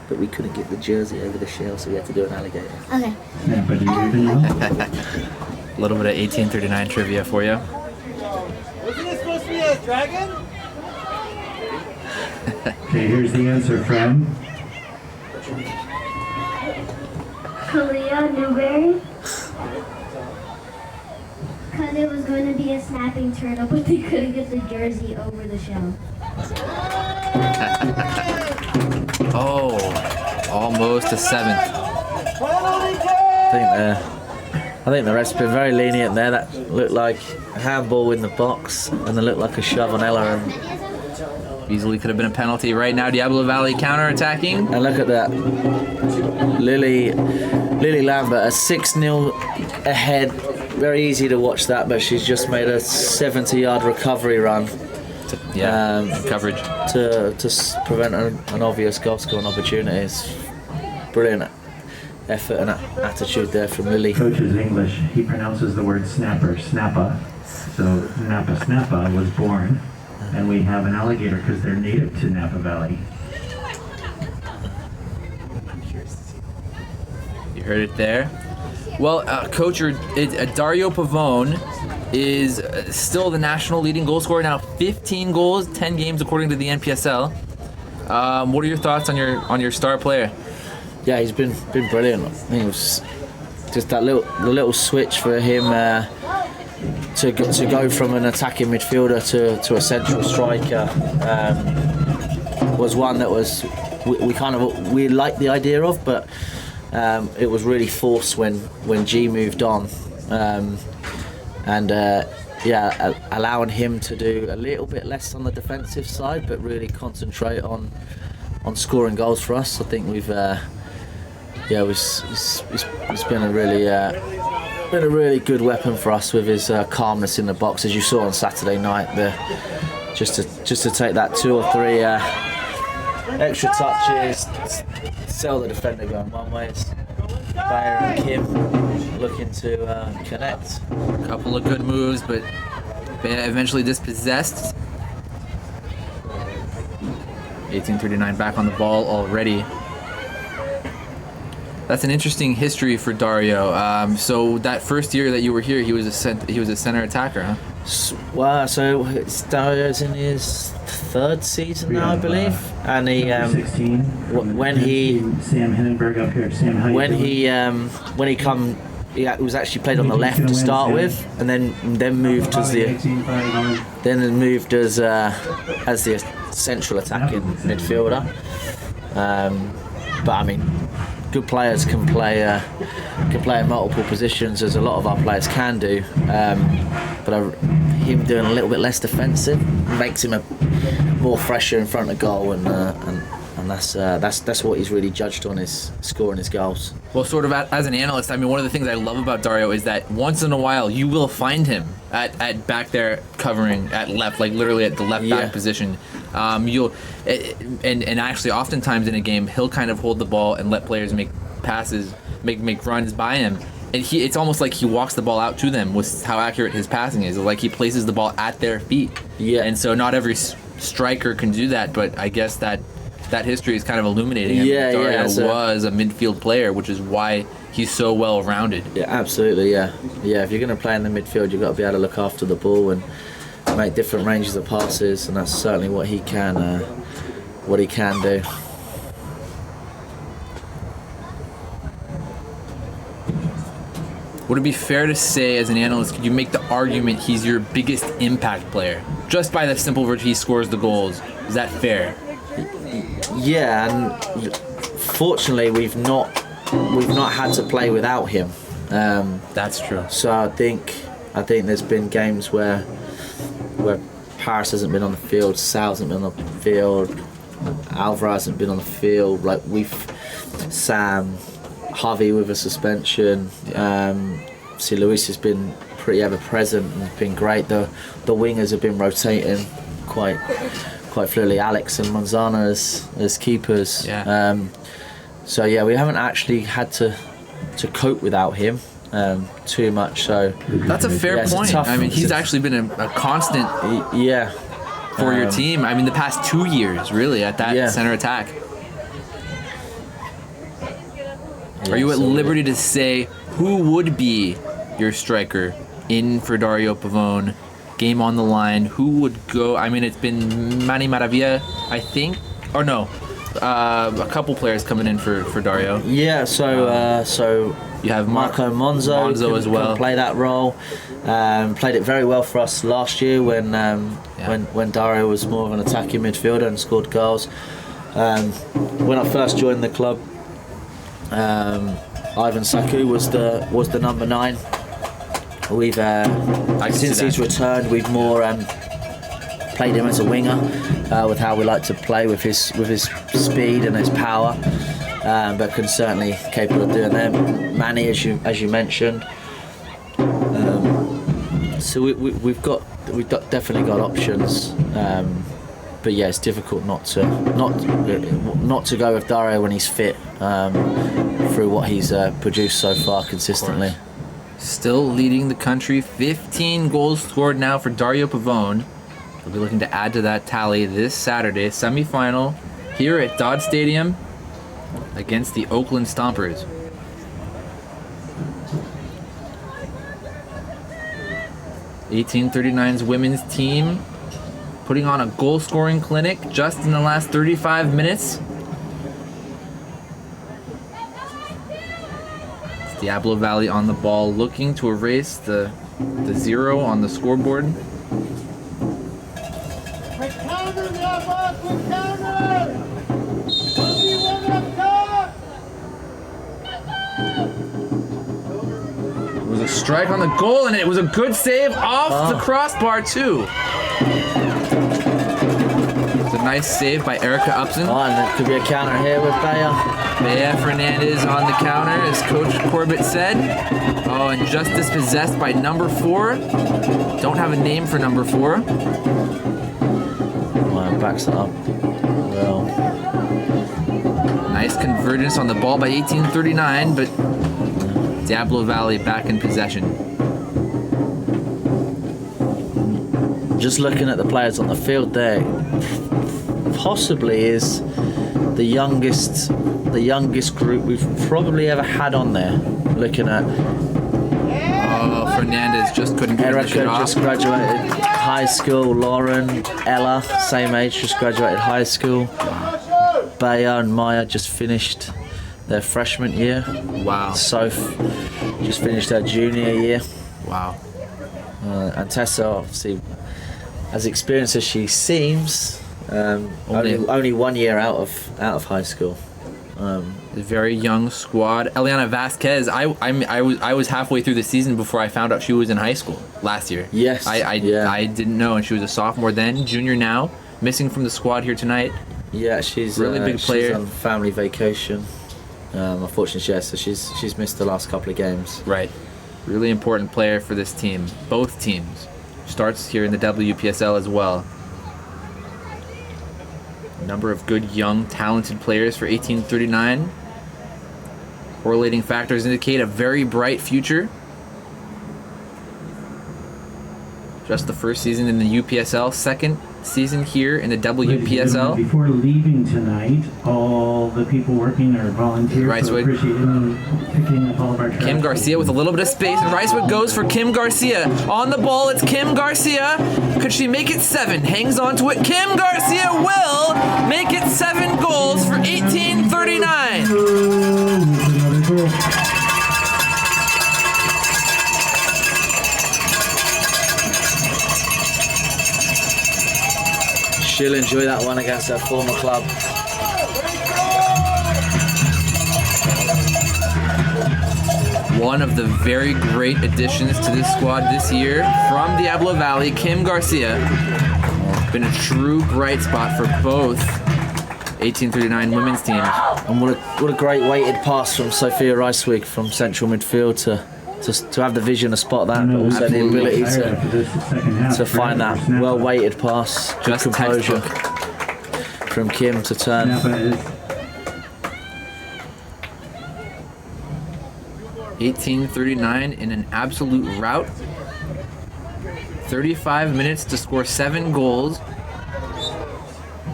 but we couldn't get the jersey over the shell, so we had to do an alligator. Okay. Snappa, do you even know? A little bit of 1839 trivia for you. Wasn't it supposed to be a dragon? Okay, here's the answer from Kalia Newberry. Because it was going to be a snapping turtle, but they couldn't get the jersey over the shell. Oh, almost a 7th. I think the ref's been very lenient there. That looked like a handball in the box, and it looked like a shove on Ella. And Easily could have been a penalty. Right now, Diablo Valley counter-attacking. look at that, Lily Lambert, a 6-0 ahead. Very easy to watch that, but she's just made a 70-yard recovery run. Coverage to prevent an obvious goal scoring opportunity. It's brilliant effort and attitude there from Lily. Coach is English. He pronounces the word snapper, snappa. So Napa Snappa was born, and we have an alligator because they're native to Napa Valley. You heard it there. Well, Coach, Dario Pavone is still the national leading goal scorer now, 15 goals, 10 games according to the NPSL. What are your thoughts on your star player? Yeah, he's been brilliant. I think it was just the little switch for him to go from an attacking midfielder to a central striker was one that was we liked the idea of, but it was really forced when G moved on. Allowing him to do a little bit less on the defensive side, but really concentrate on scoring goals for us. I think we've it's been a really good weapon for us with his calmness in the box, as you saw on Saturday night. Just to take that 2 or 3 extra touches, sell the defender going one way. It's Bayer and Kim looking to connect. A couple of good moves, but eventually dispossessed. 1839 back on the ball already. That's an interesting history for Dario. So that first year that you were here, he was a center attacker, huh? Wow, so Dario's in his third season now, I believe. And he 16. when he Sam Hindenburg up here. Sam, how when you doing? he come, he was actually played on the left to start with, and then moved as the central attacking midfielder. But I mean, good players can play in multiple positions, as a lot of our players can do. But him doing a little bit less defensive makes him a more fresher in front of goal, and that's what he's really judged on, is scoring his goals. Well, sort of as an analyst, I mean, one of the things I love about Dario is that once in a while you will find him at back there covering at left, like literally at the left back position. And actually oftentimes in a game he'll kind of hold the ball and let players make passes, make runs by him. And it's almost like he walks the ball out to them with how accurate his passing is. Like he places the ball at their feet. Yeah. And so not every striker can do that, but I guess that history is kind of illuminating. Dario was a midfield player, which is why he's so well rounded. Yeah, absolutely. Yeah. If you're going to play in the midfield, you've got to be able to look after the ball and make different ranges of passes, and that's certainly what he can do. Would it be fair to say, as an analyst, could you make the argument he's your biggest impact player, just by the simple virtue he scores the goals? Is that fair? Yeah, and fortunately we've not had to play without him. That's true. So I think there's been games where Paris hasn't been on the field, Sal hasn't been on the field, Alvarez hasn't been on the field. Like Sam, Javi with a suspension. See, Luis has been pretty ever present and been great. The wingers have been rotating quite fluidly. Alex and Manzana as keepers. Yeah. So yeah, we haven't actually had to cope without him too much. So that's a fair point. I mean, he's actually been a constant. For your team. I mean, the past 2 years, really, at that center attack. Are you at liberty to say who would be your striker in for Dario Pavone? Game on the line. Who would go? I mean, it's been Manny Maravilla, I think, or no, a couple players coming in for Dario. Yeah. So you have Marco Monzo as well. Can play that role. Played it very well for us last year when Dario was more of an attacking midfielder and scored goals. When I first joined the club, Ivan Saku was the number 9. We've since he's returned, we've more played him as a winger with how we like to play with his speed and his power, but can certainly capable of doing that. Manny, as you mentioned. So we've definitely got options. But yeah, it's difficult not to go with Dario when he's fit, through what he's produced so far consistently. Still leading the country, 15 goals scored now for Dario Pavone. We'll be looking to add to that tally this Saturday, semi-final here at Dodge Stadium against the Oakland Stompers. (1839's women's team putting on a goal-scoring clinic just in the last 35 minutes. It's Diablo Valley on the ball, looking to erase the 0 on the scoreboard. Quick counter, Napa! Quick counter! 1v1 up top! It was a strike on the goal, and it was a good save off the crossbar, too. It's a nice save by Erica Upson. Oh, and there could be a counter here with Bea Fernandez on the counter, as Coach Corbett said. Oh, and just dispossessed by number 4. Don't have a name for number 4. Well, backs it up. Well. Nice convergence on the ball by 1839, but Diablo Valley back in possession. Just looking at the players on the field there, possibly is the youngest group we've probably ever had on there. Looking at Oh, Fernandez just couldn't finish Erica, it off. just graduated high school. Lauren, Ella, same age, just graduated high school. Bea and Maya just finished their freshman year. Wow. Soph just finished her junior year. Wow. And Tessa, obviously, as experienced as she seems, only 1 year out of high school. A very young squad. Eliana Vasquez. I was halfway through the season before I found out she was in high school last year. Yes. I didn't know, and she was a sophomore then, junior now, missing from the squad here tonight. Yeah, she's Really big player. She's on family vacation. Unfortunately, yeah, so she's missed the last couple of games. Right. Really important player for this team. Both teams. Starts here in the WPSL as well. A number of good, young, talented players for 1839. Correlating factors indicate a very bright future. Just the first season in the UPSL, second season here in the WPSL. Before leaving tonight, all the people working are volunteers. Right, so so appreciate them picking up all of our trash. Kim Garcia with a little bit of space, and Ricewood goes for Kim Garcia. On the ball, it's Kim Garcia. Could she make it 7? Hangs on to it. Kim Garcia will make it 7 goals for 1839. Another goal. She'll enjoy that one against her former club. One of the very great additions to this squad this year from Diablo Valley, Kim Garcia. Been a true bright spot for both 1839 women's teams. And what a great weighted pass from Sophia Ricewig from central midfield to have the vision to spot that, but also the ability to find that well weighted pass. Good Just composure textbook. from Kim to turn. Napa is 1839 in an absolute rout. 35 minutes to score 7 goals.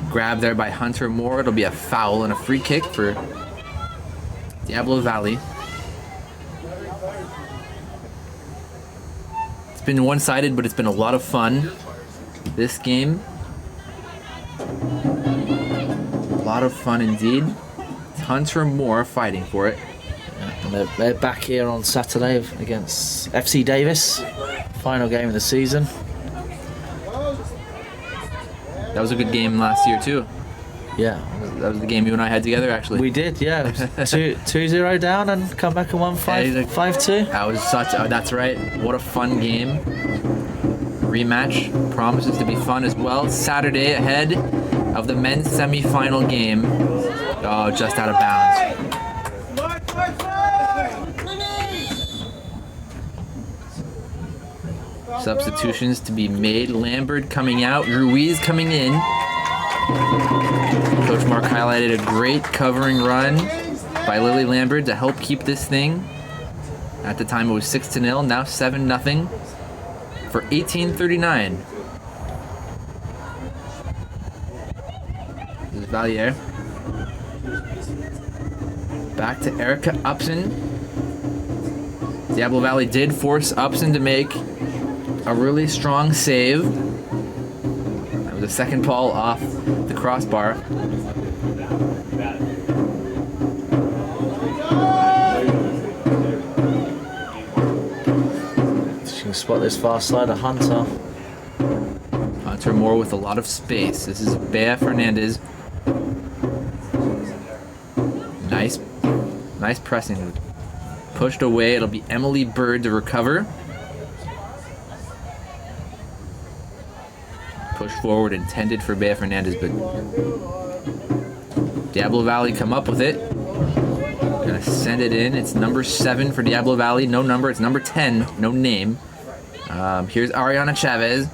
Grab there by Hunter Moore. It'll be a foul and a free kick for Diablo Valley. It's been one-sided, but it's been a lot of fun. This game. A lot of fun indeed. It's Hunter Moore fighting for it. And they're back here on Saturday against FC Davis. Final game of the season. That was a good game last year too. Yeah, That was the game you and I had together, actually. we did. Yeah, it was 2-0 down and come back and won 5-2. That was that's right. What a fun game. Rematch promises to be fun as well. Saturday ahead of the men's semi-final game. Oh, just out of bounds. Substitutions to be made. Lambert coming out. Ruiz coming in. Coach Mark highlighted a great covering run by Lily Lambert to help keep this thing. At the time it was 6-0, now 7-0 for 1839. This is Valier. Back to Erica Upson. Diablo Valley did force Upson to make a really strong save. That was a second ball off the crossbar. She can spot this far side of Hunter. Hunter Moore with a lot of space. This is Bea Fernandez. Nice pressing. Pushed away. It'll be Emily Bird to recover. Push forward intended for Bea Fernandez, but Diablo Valley come up with it. Gonna send it in. It's number 7 for Diablo Valley. No number. It's number 10. No name. Here's Ariana Chavez.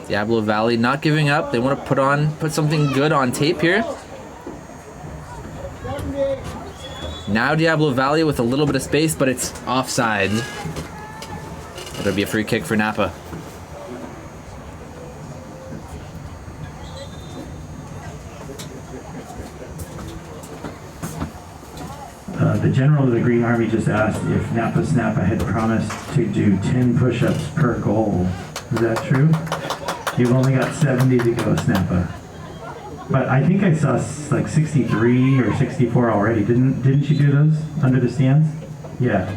Diablo Valley not giving up. They want to put something good on tape here. Now Diablo Valley with a little bit of space, but it's offside. It'll be a free kick for Napa. The general of the Green Army just asked if Napa Snappa had promised to do 10 push-ups per goal. Is that true? You've only got 70 to go, Snappa. But I think I saw like 63 or 64 already. Didn't you do those under the stands? Yeah.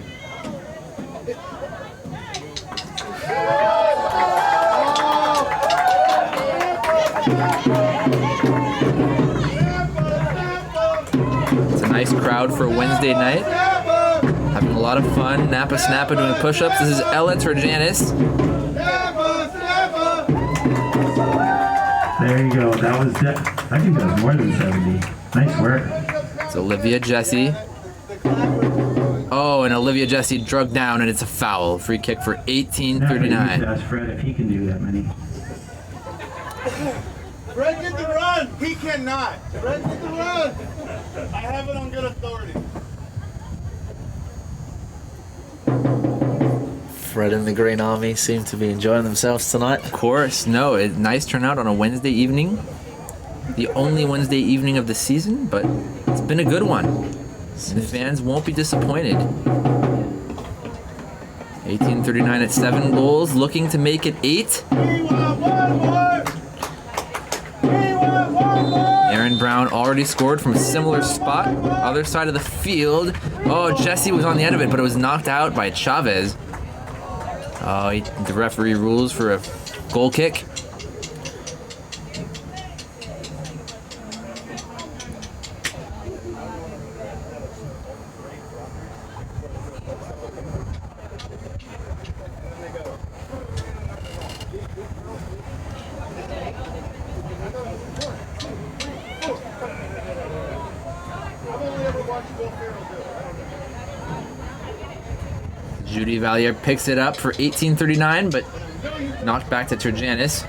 It's a nice crowd for a Wednesday night. Having a lot of fun. Napa Snappa doing push-ups. This is Ella Turjanis. There you go. That was I think that was more than 70. Nice work. It's Olivia Jesse. Oh, and Olivia Jesse drugged down, and it's a foul. Free kick for 18:39. Ask Fred if he can do that many. Fred, get the run! He cannot! Fred, get the run! I have it on good authority. Fred and the Green Army seem to be enjoying themselves tonight. Of course. No, nice turnout on a Wednesday evening. The only Wednesday evening of the season, but it's been a good one. And the fans won't be disappointed. 18:39 at 7 goals, looking to make it 8. Aaron Brown already scored from a similar spot, other side of the field. Oh, Jesse was on the end of it, but it was knocked out by Chavez. Oh, the referee rules for a goal kick. Judy Valier picks it up for 18:39, but knocked back to Turjanis.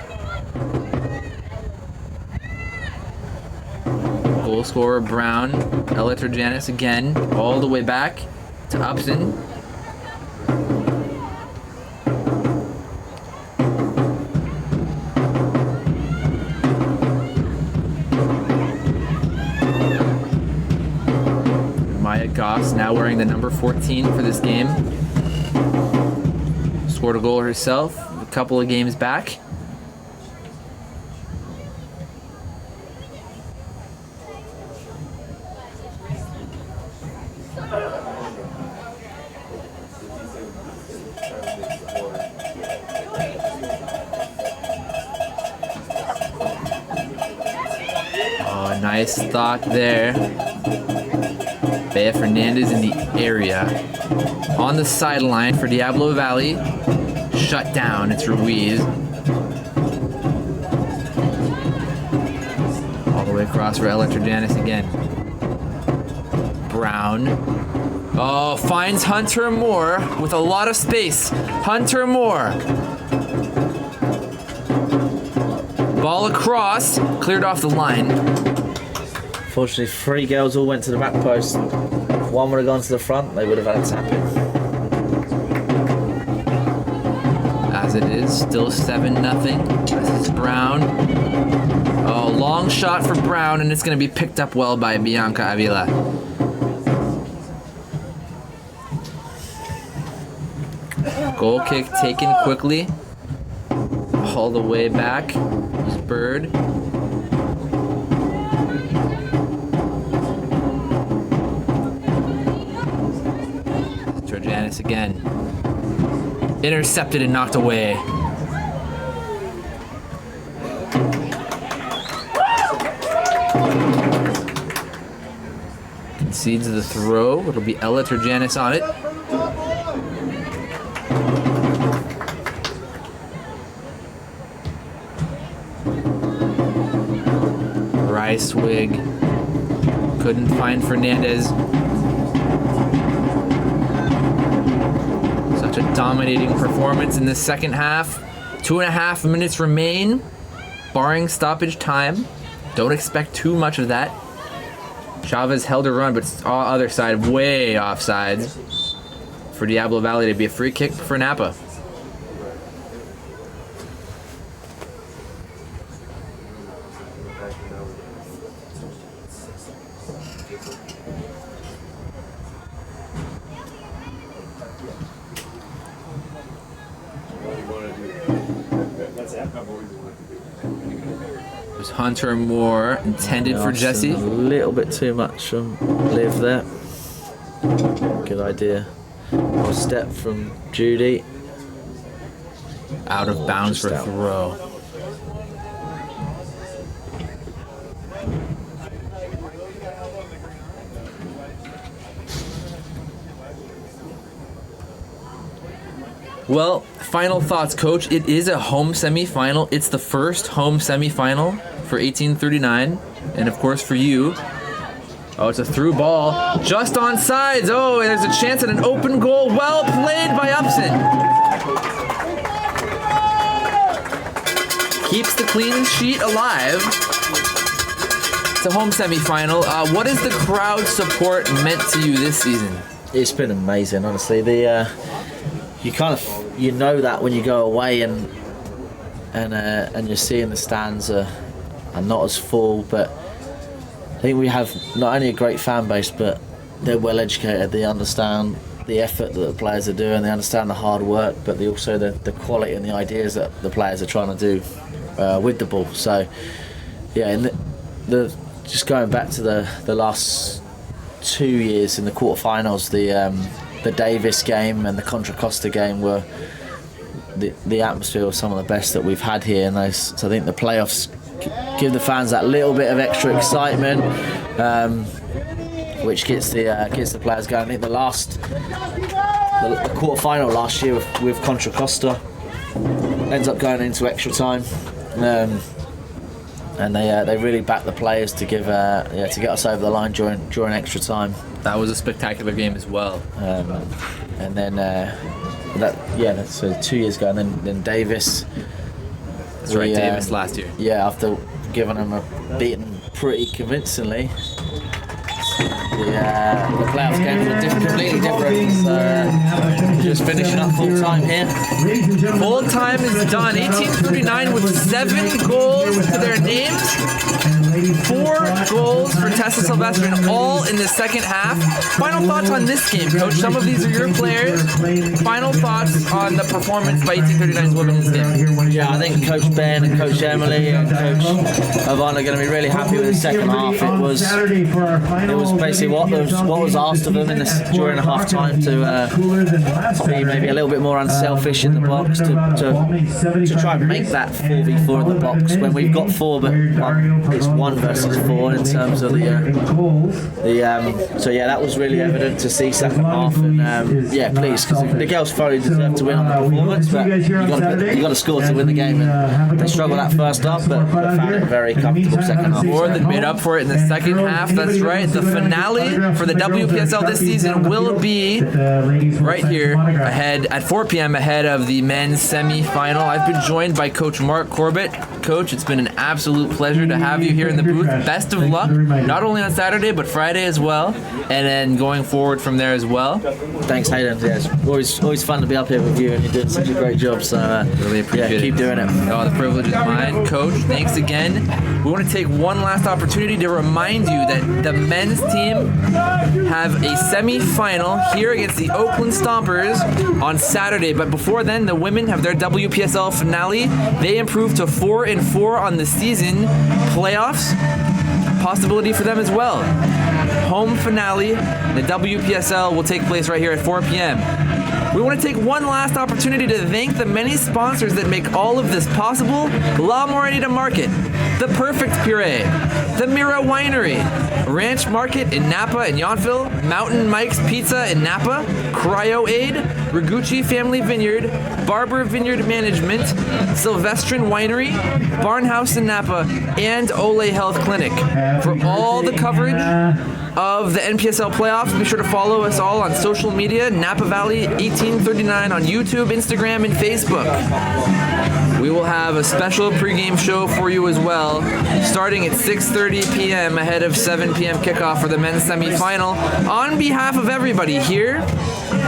Goal scorer Brown, Ella Turjanis again, all the way back to Upson. Maya Goss now wearing the number 14 for this game. Scored a goal herself a couple of games back. Oh, nice thought there. Bea Fernandez in the area. On the sideline for Diablo Valley. Shut down. It's Ruiz. All the way across for Ella Turjanis again. Brown. Oh, finds Hunter Moore with a lot of space. Hunter Moore. Ball across. Cleared off the line. Fortunately, 3 girls all went to the back post. If one would have gone to the front, they would have had a tap in. As it is, still 7-0. This is Brown. Oh, long shot for Brown, and it's going to be picked up well by Bianca Avila. Goal kick taken quickly. All the way back. There's Bird. Turjanis again. Intercepted and knocked away. Concedes the throw. It'll be Ella Turjanis on it. Ricewig couldn't find Fernandez. Such a dominating performance in the second half. 2.5 minutes remain, barring stoppage time. Don't expect too much of that. Chavez held her run, but it's all other side, way offsides. For Diablo Valley to be a free kick for Napa. There's Hunter Moore intended for Jesse. A little bit too much from Liv there. Good idea. Or step from Judy. Out of bounds for a throw. Well, final thoughts, Coach. It is a home semifinal. It's the first home semifinal for 1839, and of course for you. Oh, it's a through ball, just on sides. Oh, there's a chance at an open goal. Well played by Upson. Keeps the clean sheet alive. It's a home semifinal. What has the crowd support meant to you this season? It's been amazing, honestly. You know that when you go away and you're seeing the stands are not as full, but I think we have not only a great fan base, but they're well educated. They understand the effort that the players are doing. They understand the hard work, but also the quality and the ideas that the players are trying to do with the ball. So, yeah, and the just going back to the last 2 years in the quarterfinals, the Davis game and the Contra Costa game were the atmosphere was some of the best that we've had here. And so I think the playoffs give the fans that little bit of extra excitement, which gets the players going. I think the quarterfinal last year with Contra Costa ends up going into extra time, and they really back the players to get us over the line during extra time. That was a spectacular game as well. And then that's 2 years ago, and then Davis. That's right, Davis last year. Yeah, after giving them a beating pretty convincingly, the playoff games were completely different. So just finishing up full time here. Full time is done. 1839 with 7 goals to their names. 4 goals for Tessa Silvestrin, all in the second half. Final thoughts on this game, Coach? Some of these are your players. Final thoughts on the performance by 1839's women in this game. Yeah, I think Coach Ben and Coach Emily and Coach Yvonne are going to be really happy with the second half. It was basically what was asked of them during the half time to be maybe a little bit more unselfish in the box, to try and make that 4v4 in the box when we've got 4, but it's 1 versus 4 in terms of so yeah, that was really evident to see second half, and please, because the girls thoroughly deserve to win on the performance, but you got to score to win the game, and they struggled that first half, but found it very comfortable second half. More than made up for it in the second half. That's right. The finale for the WPSL this season will be right here ahead at 4 p.m. ahead of the men's semi-final. I've been joined by Coach Mark Corbett. Coach, it's been an absolute pleasure to have you here in the booth. Best of luck, not only on Saturday, but Friday as well, and then going forward from there as well. Thanks, Hayden. Yeah, it's always fun to be up here with you, and you're doing such a great job, so really appreciate it. Keep doing it. Oh, the privilege is mine. Coach, thanks again. We want to take one last opportunity to remind you that the men's team have a semi-final here against the Oakland Stompers on Saturday, but before then, the women have their WPSL finale. They improved to 4-4 on the season. Playoffs, possibility for them as well. Home finale, the WPSL will take place right here at 4 p.m. We want to take one last opportunity to thank the many sponsors that make all of this possible. La Morenita Market, The Perfect Puree, The Mira Winery, Ranch Market in Napa and Yountville, Mountain Mike's Pizza in Napa, Cryo Aid, Rigucci Family Vineyard, Barber Vineyard Management, Silvestrin Winery, Barnhouse in Napa, and Ole Health Clinic. For all the coverage of the NPSL playoffs, be sure to follow us all on social media, Napa Valley 1839 on YouTube, Instagram, and Facebook. We we will have a special pregame show for you as well, starting at 6:30 p.m. ahead of 7 p.m. kickoff for the men's semifinal. On behalf of everybody here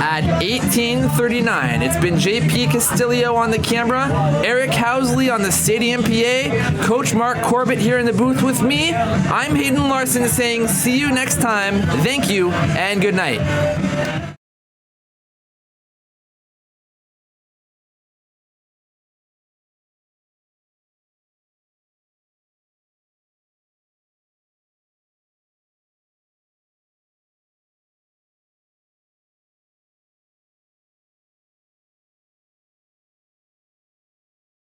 at 1839, it's been JP Castillo on the camera, Eric Housley on the Stadium PA, Coach Mark Corbett here in the booth with me. I'm Hayden Larson saying see you next time. Thank you and good night.